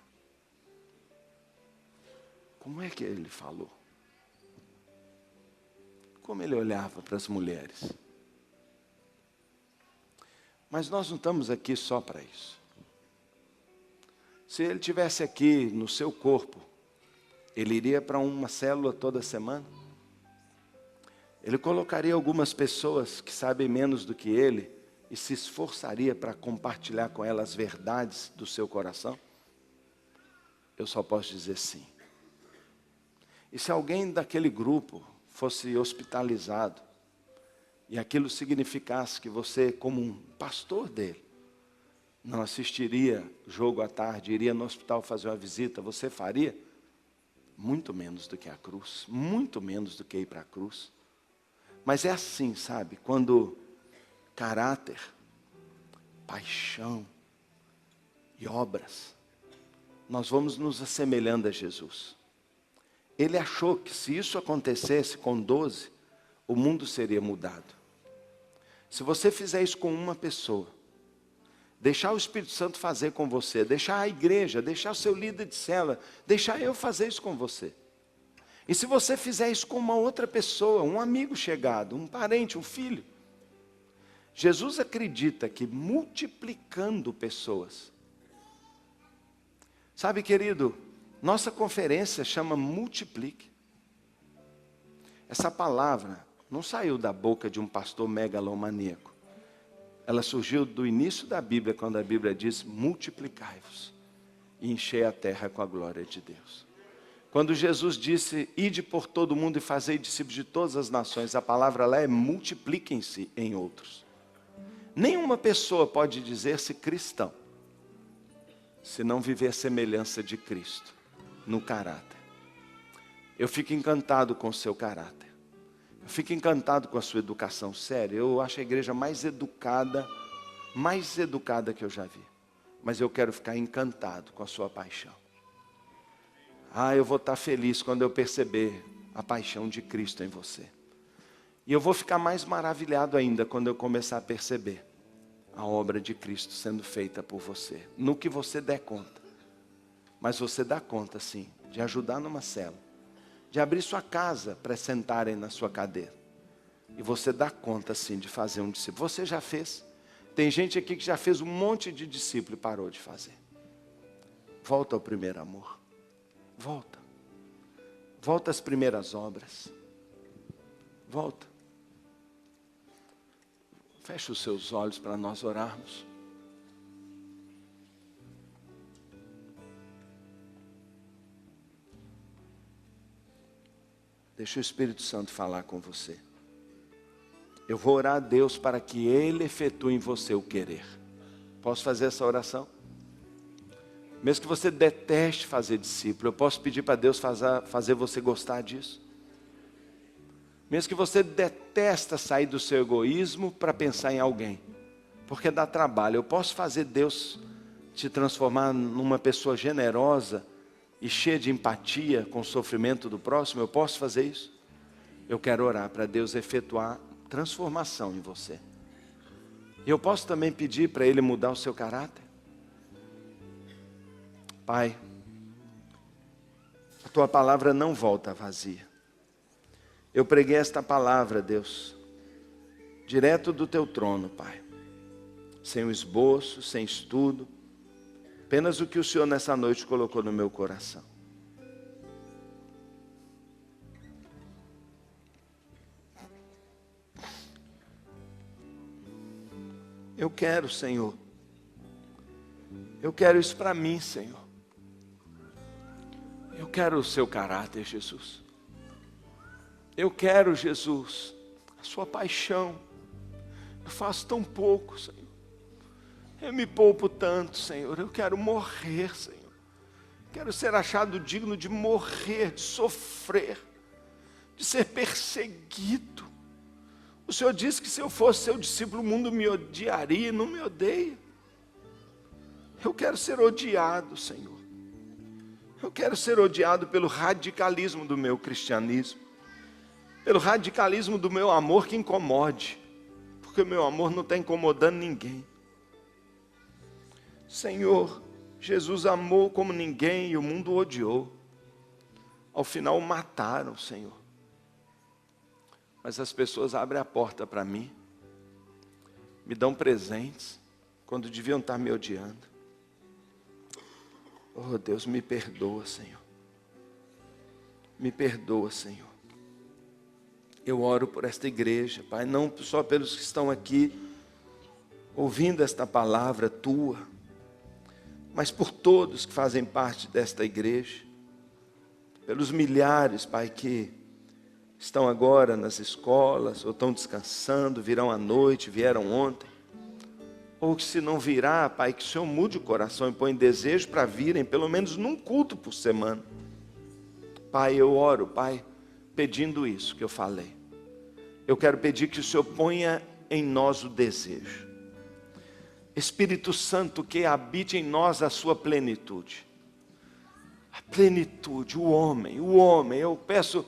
Como é que ele falou? Como ele olhava para as mulheres? Mas nós não estamos aqui só para isso. Se ele estivesse aqui no seu corpo, ele iria para uma célula toda semana? Ele colocaria algumas pessoas que sabem menos do que ele e se esforçaria para compartilhar com elas as verdades do seu coração? Eu só posso dizer sim. E se alguém daquele grupo fosse hospitalizado, e aquilo significasse que você, como um pastor dele, não assistiria jogo à tarde, iria no hospital fazer uma visita, você faria? Muito menos do que a cruz, muito menos do que ir para a cruz. Mas é assim, sabe? Quando caráter, paixão e obras, nós vamos nos assemelhando a Jesus. Ele achou que se isso acontecesse com 12, o mundo seria mudado. Se você fizer isso com uma pessoa, deixar o Espírito Santo fazer com você, deixar a igreja, deixar o seu líder de célula, deixar eu fazer isso com você. E se você fizer isso com uma outra pessoa, um amigo chegado, um parente, um filho, Jesus acredita que multiplicando pessoas. Sabe, querido, nossa conferência chama Multiplique. Essa palavra não saiu da boca de um pastor megalomaníaco. Ela surgiu do início da Bíblia, quando a Bíblia diz: multiplicai-vos e enchei a terra com a glória de Deus. Quando Jesus disse: ide por todo o mundo e fazei discípulos de todas as nações, a palavra lá é: multipliquem-se em outros. Nenhuma pessoa pode dizer-se cristão se não viver a semelhança de Cristo no caráter. Eu fico encantado com o seu caráter. Eu fico encantado com a sua educação. Sério, eu acho a igreja mais educada que eu já vi. Mas eu quero ficar encantado com a sua paixão. Eu vou estar feliz quando eu perceber a paixão de Cristo em você. E eu vou ficar mais maravilhado ainda quando eu começar a perceber a obra de Cristo sendo feita por você. No que você der conta. Mas você dá conta, sim, de ajudar numa célula, de abrir sua casa para sentarem na sua cadeira. E você dá conta, sim, de fazer um discípulo. Você já fez. Tem gente aqui que já fez um monte de discípulo e parou de fazer. Volta ao primeiro amor. Volta. Volta às primeiras obras. Volta. Feche os seus olhos para nós orarmos. Deixa o Espírito Santo falar com você. Eu vou orar a Deus para que Ele efetue em você o querer. Posso fazer essa oração? Mesmo que você deteste fazer discípulo, eu posso pedir para Deus fazer você gostar disso? Mesmo que você detesta sair do seu egoísmo para pensar em alguém, porque dá trabalho, eu posso fazer Deus te transformar numa pessoa generosa e cheia de empatia com o sofrimento do próximo? Eu posso fazer isso? eu quero orar para Deus efetuar transformação em você. E eu posso também pedir para Ele mudar o seu caráter? Pai, a Tua palavra não volta vazia. Eu preguei esta palavra, Deus, direto do Teu trono, Pai. Sem o esboço, sem estudo, apenas o que o Senhor nessa noite colocou no meu coração. Eu quero, Senhor. Eu quero isso para mim, Senhor. Eu quero o seu caráter, Jesus. Eu quero, Jesus, a sua paixão. Eu faço tão pouco, Senhor. Eu me poupo tanto, Senhor. Eu quero morrer, Senhor. Quero ser achado digno de morrer, de sofrer, de ser perseguido. O Senhor disse que se eu fosse seu discípulo, o mundo me odiaria, não me odeia. Eu quero ser odiado, Senhor. Eu quero ser odiado pelo radicalismo do meu cristianismo, pelo radicalismo do meu amor que incomode, porque o meu amor não está incomodando ninguém. Senhor, Jesus amou como ninguém e o mundo o odiou. Ao final o mataram, Senhor. Mas as pessoas abrem a porta para mim, me dão presentes, quando deviam estar me odiando. Oh Deus, me perdoa, Senhor. Me perdoa, Senhor. Eu oro por esta igreja, Pai, não só pelos que estão aqui, ouvindo esta palavra Tua, mas por todos que fazem parte desta igreja, pelos milhares, Pai, que estão agora nas escolas, ou estão descansando, virão à noite, vieram ontem, ou que se não virá, Pai, que o Senhor mude o coração e põe desejo para virem, pelo menos num culto por semana. Pai, eu oro, Pai, pedindo isso que eu falei. Eu quero pedir que o Senhor ponha em nós o desejo. Espírito Santo, que habite em nós a sua plenitude. A plenitude, o homem, eu peço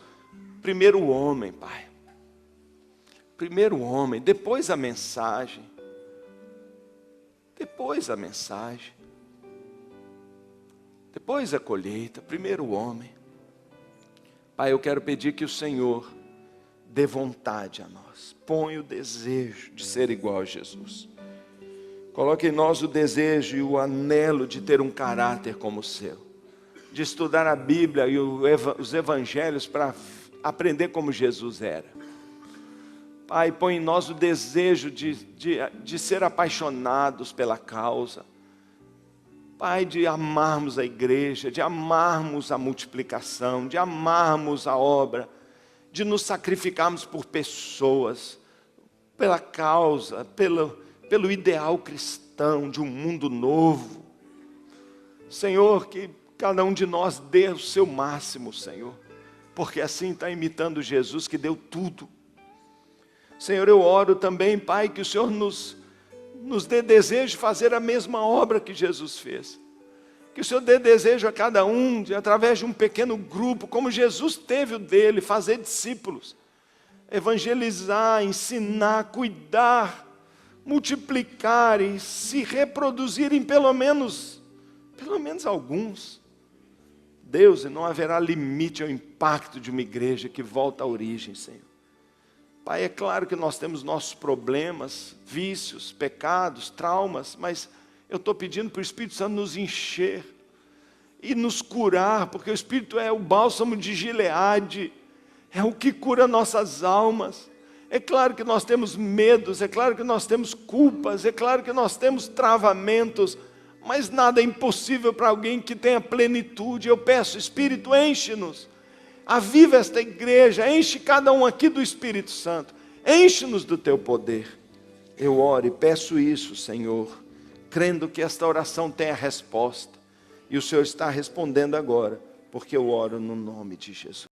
primeiro o homem, Pai. Primeiro o homem, depois a mensagem. Depois a mensagem. Depois a colheita, primeiro o homem. Pai, eu quero pedir que o Senhor dê vontade a nós. Põe o desejo de ser igual a Jesus. Coloque em nós o desejo e o anelo de ter um caráter como o seu. De estudar a Bíblia e os evangelhos para aprender como Jesus era. Pai, põe em nós o desejo de ser apaixonados pela causa. Pai, de amarmos a igreja, de amarmos a multiplicação, de amarmos a obra, de nos sacrificarmos por pessoas, pela causa, pelo ideal cristão de um mundo novo. Senhor, que cada um de nós dê o seu máximo, Senhor, porque assim está imitando Jesus que deu tudo. Senhor, eu oro também, Pai, que o Senhor nos dê desejo de fazer a mesma obra que Jesus fez. Que o Senhor dê desejo a cada um, através de um pequeno grupo, como Jesus teve o dele, fazer discípulos, evangelizar, ensinar, cuidar, multiplicar e se reproduzir em pelo menos alguns. Deus, e não haverá limite ao impacto de uma igreja que volta à origem, Senhor. Pai, é claro que nós temos nossos problemas, vícios, pecados, traumas, mas eu estou pedindo para o Espírito Santo nos encher e nos curar, porque o Espírito é o bálsamo de Gileade, é o que cura nossas almas. É claro que nós temos medos, é claro que nós temos culpas, é claro que nós temos travamentos, mas nada é impossível para alguém que tenha plenitude. Eu peço, Espírito, enche-nos. Aviva esta igreja, enche cada um aqui do Espírito Santo, enche-nos do teu poder. Eu oro e peço isso, Senhor, crendo que esta oração tem a resposta, e o Senhor está respondendo agora, porque eu oro no nome de Jesus.